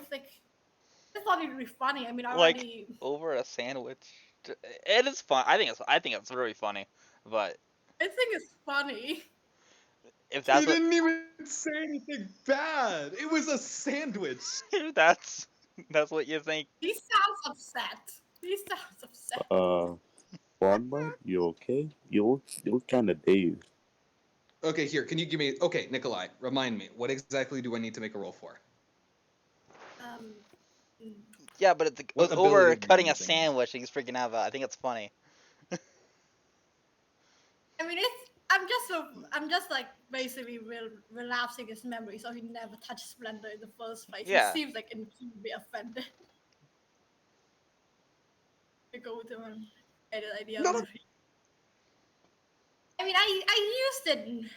it'd be funny. I mean, I Like already. over a sandwich. It is fun. I think it's really funny. But I think it's funny. if You that's what didn't even say anything bad. It was a sandwich. if that's what you think. He sounds upset. He sounds upset. Blonde lad, you okay? You look kind of dazed. Okay, here, can you give me... Okay, Nikolai, remind me. What exactly do I need to make a roll for? Um, Yeah, but it What was over ability do you cutting a using? sandwich and he's freaking out about. I think it's funny. I mean, I'm just like basically relapsing his memory, so he never touched Splendor in the first place. He Yeah. seems like he would be offended. To go with him and get an idea. No, no. I mean, I used it.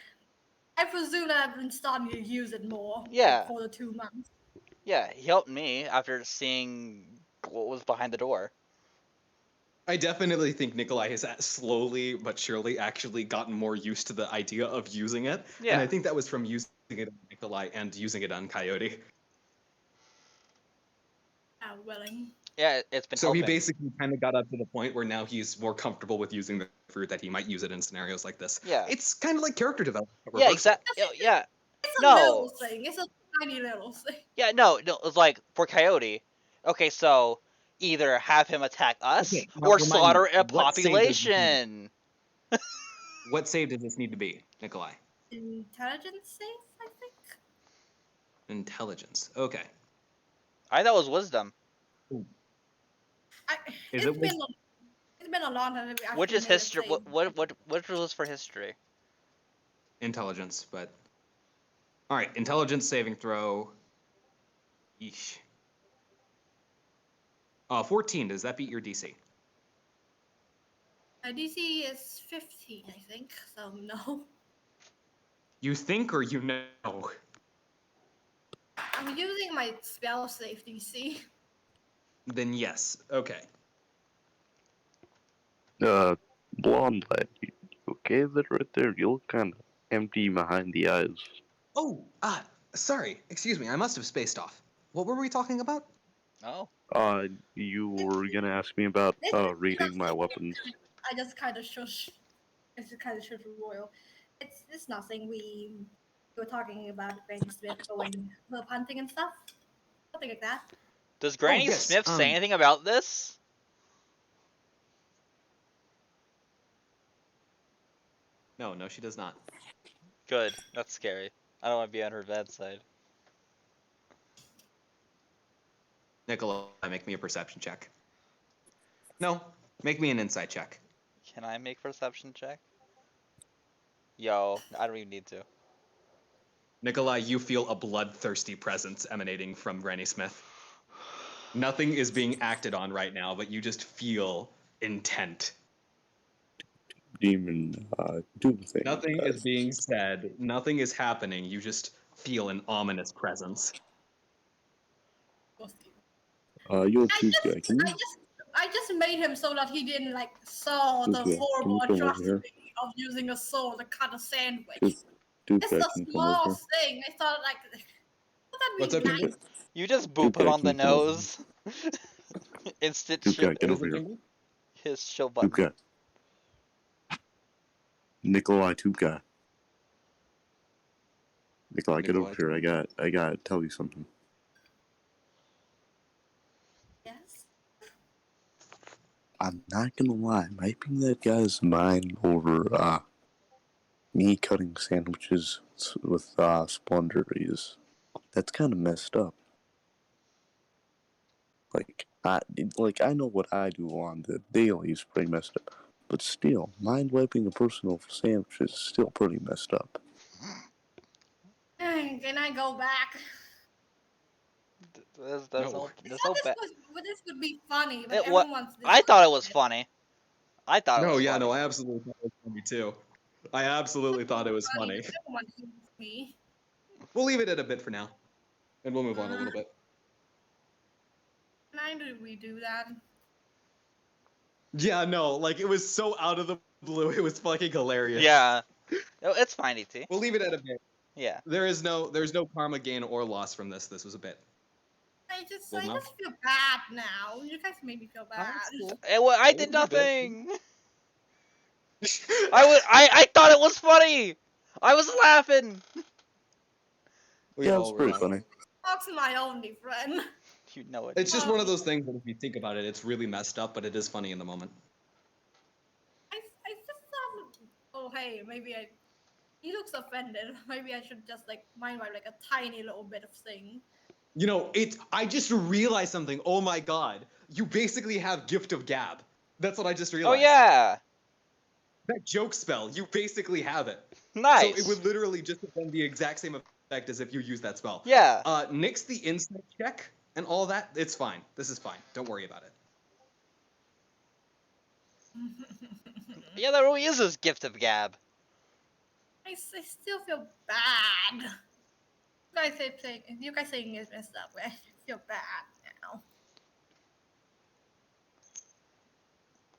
I presume that I've been starting to use it more. Yeah. Like, for the 2 months. Yeah, he helped me after seeing what was behind the door. I definitely think Nikolai has slowly but surely actually gotten more used to the idea of using it. Yeah. And I think that was from using it on Nikolai and using it on Coyote. Willing. Yeah, it's been So he helping. basically kind of got up to the point where now he's more comfortable with using the fruit that he might use it in scenarios like this. Yeah. It's kind of like character development. Yeah, reversal. exactly. Yeah. It's a No. little thing. It's a tiny little thing. Yeah, no, it's like for Coyote. Okay, so either have him attack us Okay, now or remind slaughter me, a what save does this need to be? population. What save does this need to be, Nikolai? Intelligence safe, I think. Intelligence. Okay. I thought it was wisdom. Is It's it been been a long time that we actually Which is made a history? save. What rules for history? Intelligence, but all right. Intelligence saving throw. Yeesh. 14. Does that beat your DC? My DC is 15, I think. So no. You think or you know? I'm using my spell save DC. Then yes. Okay. Blonde lad, you okay that right there? You look kind of empty behind the eyes. Oh, sorry. Excuse me. I must have spaced off. What were we talking about? Oh, You were gonna ask me about This rating my weapons. I just kind of shush. It's kind of shush Royal. It's nothing. We were talking about Granny Smith going herb hunting and stuff. Something like that. does Granny yes, Smith say anything about this? No, she does not. Good. That's scary. I don't want to be on her bad side. Nikolai, make me a perception check. No, make me an insight check. Can I make perception check? Yo, I don't even need to. Nikolai, you feel a bloodthirsty presence emanating from Granny Smith. Nothing is being acted on right now, but you just feel intent. Demon, do the thing. Nothing is being said. Nothing is happening. You just feel an ominous presence. Yo, Tuke, can you? I just made him so that he didn't like saw the Tuke, horrible can you come over here? atrocity of using a sword to cut a sandwich. Tuke, It's can a you come small over thing. I thought like, what that What's mean? up, Kimber? Nice? You just boop Tuke, him on can the you come over here? nose. Instant Tuke, shield. get What is over it, here. Kimber? His shield button. Tuke. Nikolai, Tuke. Nikolai, get over Nikolai, here. I gotta tell you something. Yes. I'm not gonna lie, wiping that guy's mind over me cutting sandwiches with Splendor that's kind of messed up. I know what I do on the daily is pretty messed up, but still, mind wiping a person over sandwiches is still pretty messed up. Can I go back? There's No. no, I there's thought no bad. this would be funny, but What? everyone's. I thought it was funny. I thought it No, was yeah, funny. no, I absolutely thought it was funny too. I absolutely thought it was funny. But everyone hates me. We'll leave it at a bit for now, and we'll move on a little bit. Can I redo that? Yeah, no, like it was so out of the blue. It was fucking hilarious. Yeah. No, it's fine, ET. We'll leave it at a bit. Yeah. There's no karma gain or loss from this. This was a bit. I just Well, no. feel bad now. You guys made me feel bad. I did nothing. I thought it was funny. I was laughing. We Yeah, all it's were pretty laughing. funny. Fox my only friend. You know it. It's just one of those things that if you think about it, it's really messed up, but it is funny in the moment. I just thought, oh hey, maybe he looks offended. Maybe I should just like mind wipe like a tiny little bit of thing. You know, I just realized something. Oh my god. You basically have Gift of Gab. That's what I just Oh realized. yeah. That joke spell, you basically have it. Nice. So it would literally just have been the exact same effect as if you used that spell. Yeah. Nix the insight check and all that, it's fine. This is fine. Don't worry about it. Yeah, that really is his gift of gab. I still feel bad. You guys saying it's messed up. I feel bad now.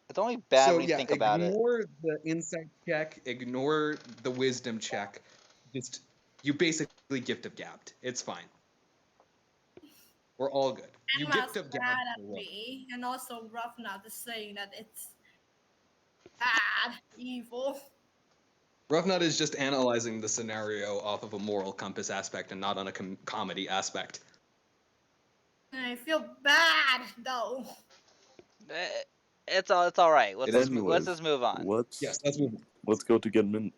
It's only bad So when you yeah, think about it. ignore the insight check, ignore the wisdom check. Just you basically Gift of Gabbed. It's fine. We're all good. You Emma's Gift of mad Gabbed. at me, and also Roughnout is saying that it's bad, evil. Roughnut is just analyzing the scenario off of a moral compass aspect and not on a comedy aspect. And I feel bad though. It's all right. Let's just move on. Yes, let's move on. Let's go to get a minute.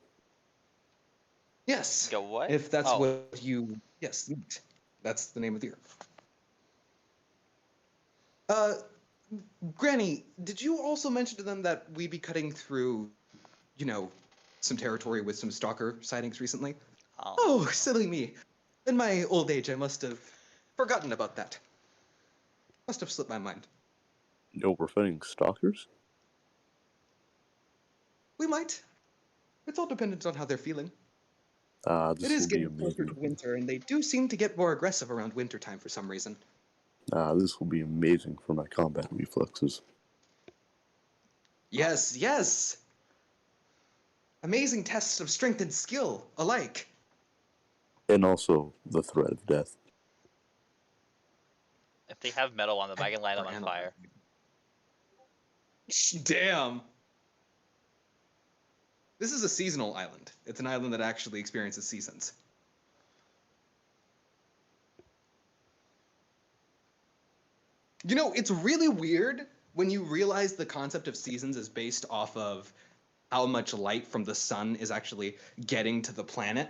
Yes. Go what? If that's Oh. what you... Yes, that's the name of the year. Granny, did you also mention to them that we'd be cutting through, some territory with some stalker sightings recently? Oh, silly me. In my old age, I must have forgotten about that. Must have slipped my mind. No, we're fighting stalkers? We might. It's all dependent on how they're feeling. This It is will be getting closer amazing. to winter, and they do seem to get more aggressive around wintertime for some reason. This will be amazing for my combat reflexes. Yes, yes! Amazing tests of strength and skill alike. And also the threat of death. If they have metal on them, I can light them Or on animal. fire. Damn! This is a seasonal island. It's an island that actually experiences seasons. It's really weird when you realize the concept of seasons is based off of how much light from the sun is actually getting to the planet.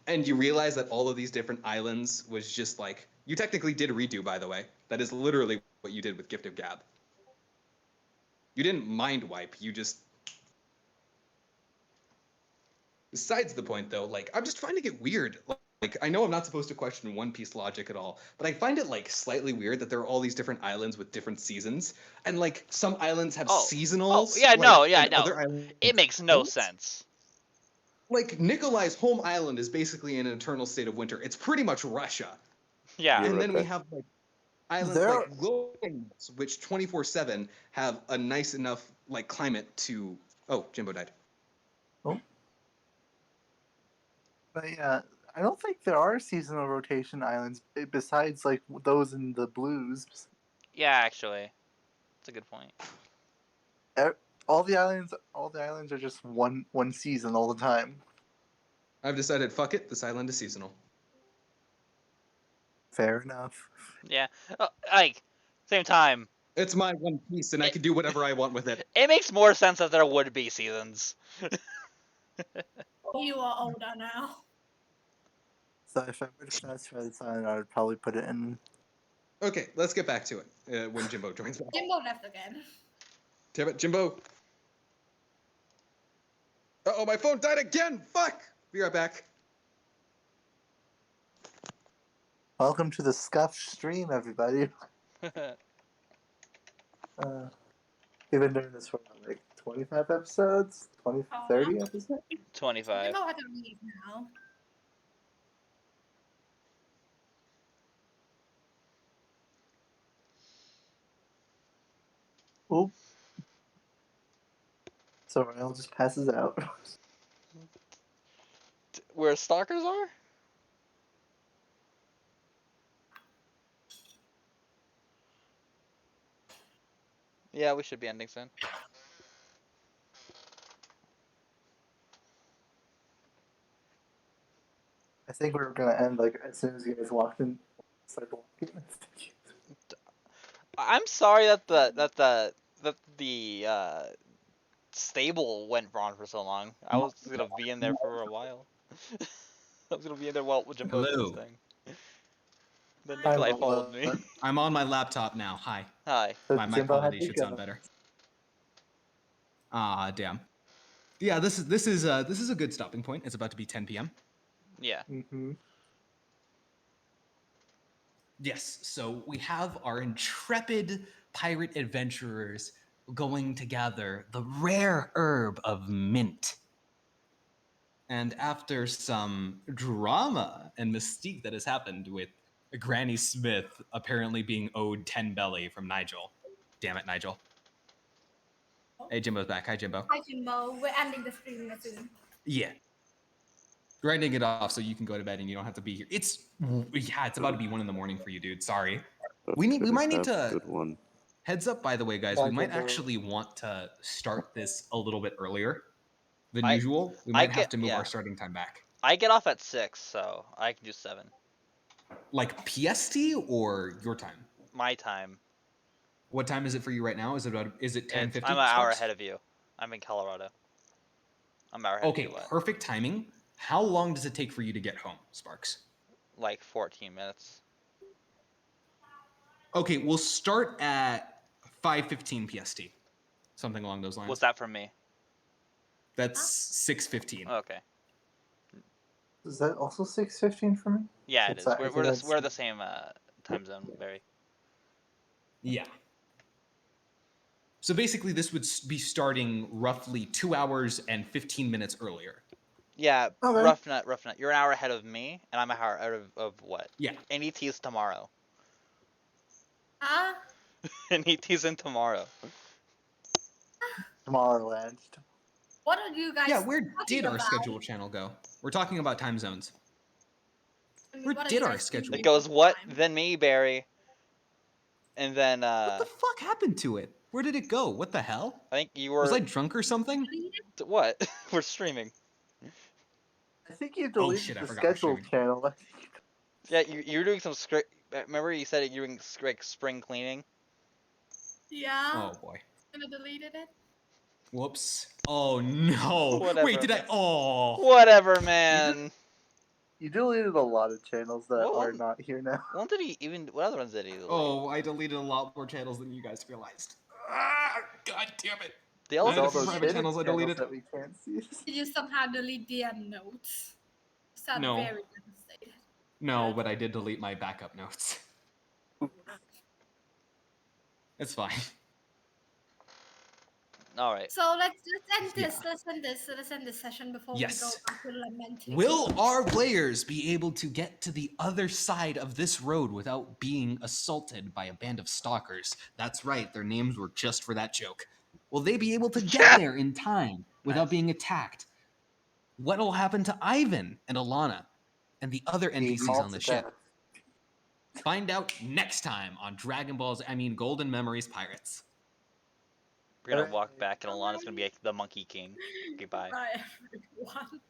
And you realize that all of these different islands was just like, you technically did redo, by the way. That is literally what you did with Gift of Gab. You didn't mind wipe, you just... Besides the point, though, I'm just finding it weird. I know I'm not supposed to question One Piece logic at all, but I find it, slightly weird that there are all these different islands with different seasons. And, some islands have seasonals. Yeah, no. And other islands It makes no don't. sense. Nikolai's home island is basically in an eternal state of winter. It's pretty much Russia. Yeah. You're And right then we back. have, islands There- like Lowlands, which 24/7 have a nice enough, climate to... Oh, Jimbo died. But yeah, I don't think there are seasonal rotation islands besides those in the blues. Yeah, actually. That's a good point. All the islands are just one season all the time. I've decided, fuck it, this island is seasonal. Fair enough. Yeah. Same time, It's my One Piece, and I can do whatever I want with it. it makes more sense that there would be seasons. You are older now. So if I were to transfer this island, I would probably put it in. Okay, let's get back to it when Jimbo joins back. Jimbo left again. Damn it, Jimbo. Uh-oh, my phone died again! Fuck! Be right back. Welcome to the Scuff stream, everybody. We've been doing this for 25 episodes, 30 episodes. 25. Jimbo had to leave now. Oop. So Rael just passes out. Where stalkers are? Yeah, we should be ending soon. I think we were gonna end as soon as you guys walked in. Started walking. I'm sorry that the stable went wrong for so long. I was gonna be in there for a while. I was gonna be in there while Jimbo did his Hello. thing. Then Hi, Nikolai Lola. followed me. I'm on my laptop now. Hi. Hi. So My Jimbo had quality to should go. sound better. Ah, damn. Yeah, this is a good stopping point. It's about to be 10 p.m. Yeah. Mm-hmm. Yes, so we have our intrepid pirate adventurers going to gather the rare herb of mint. And after some drama and mystique that has happened with Granny Smith apparently being owed 10 belly from Nigel. Damn it, Nigel. Hey, Jimbo's back. Hi, Jimbo. Hi, Jimbo. We're ending the stream soon. Yeah. Grinding it off so you can go to bed and you don't have to be here. It's about to be 1 a.m. for you, dude. Sorry. We might need Have a to... good one. Heads up, by the way, guys, Bye, we might Jimbo. actually want to start this a little bit earlier than I- usual. We I might have get- to move yeah. our starting time back. I get off at 6, so I can do 7. Like PST or your time? My time. What time is it for you right now? Is it 10:50? I'm an hour ahead of you. I'm in Colorado. I'm an hour ahead Okay, of you. What? perfect timing. How long does it take for you to get home, Sparks? Like 14 minutes. Okay, we'll start at 5:15 PST, something along those lines. What's that from me? That's 6:15. Okay. Is that also 6:15 for me? Yeah, it Since is. I think that's- We're the same time zone, Barry. Yeah. So basically, this would be starting roughly 2 hours and 15 minutes earlier. Yeah, Okay. rough nut. You're an hour ahead of me, and I'm an hour out of what? Yeah. NET's tomorrow. Huh? NET's in tomorrow. Tomorrowland. What are you guys Yeah, where talking did our about? schedule channel go? We're talking about time zones. I mean, Where what are did you our guys schedule doing It goes what? time? Then me, Barry. And then What the fuck happened to it? Where did it go? What the hell? I think you were. Was I drunk or something? What? We're streaming. I think you deleted shit, I the forgot we're schedule streaming. channel. Yeah, you were doing some script. Remember you said you were doing like spring cleaning. Yeah. Oh boy. I'm gonna deleted it. Whoops. Oh no. Whatever, Wait, did I? man. Oh. Whatever, man. You deleted a lot of channels that Well, are not here now. What did he even? What other ones did he delete? Oh, I deleted a lot more channels than you guys realized. Ah, God damn it. They All all the All did. those private hidden channels I channels deleted. that we can't see. Did you somehow delete DM notes? Sound No. very devastated. No, but I did delete my backup notes. It's fine. All right. So let's end Yeah. this. Let's end this session before Yes. we go back to lamenting. Will our players be able to get to the other side of this road without being assaulted by a band of stalkers? That's right, their names were just for that joke. Will they be able to get there in time without Nice. being attacked? What will happen to Ivan and Alana and the other Being NPCs mauled on the to ship? death. Find out next time on Golden Memories Pirates. We're gonna Alright. walk back, and Alana's gonna be like the Monkey King. Okay, bye. Bye, everyone.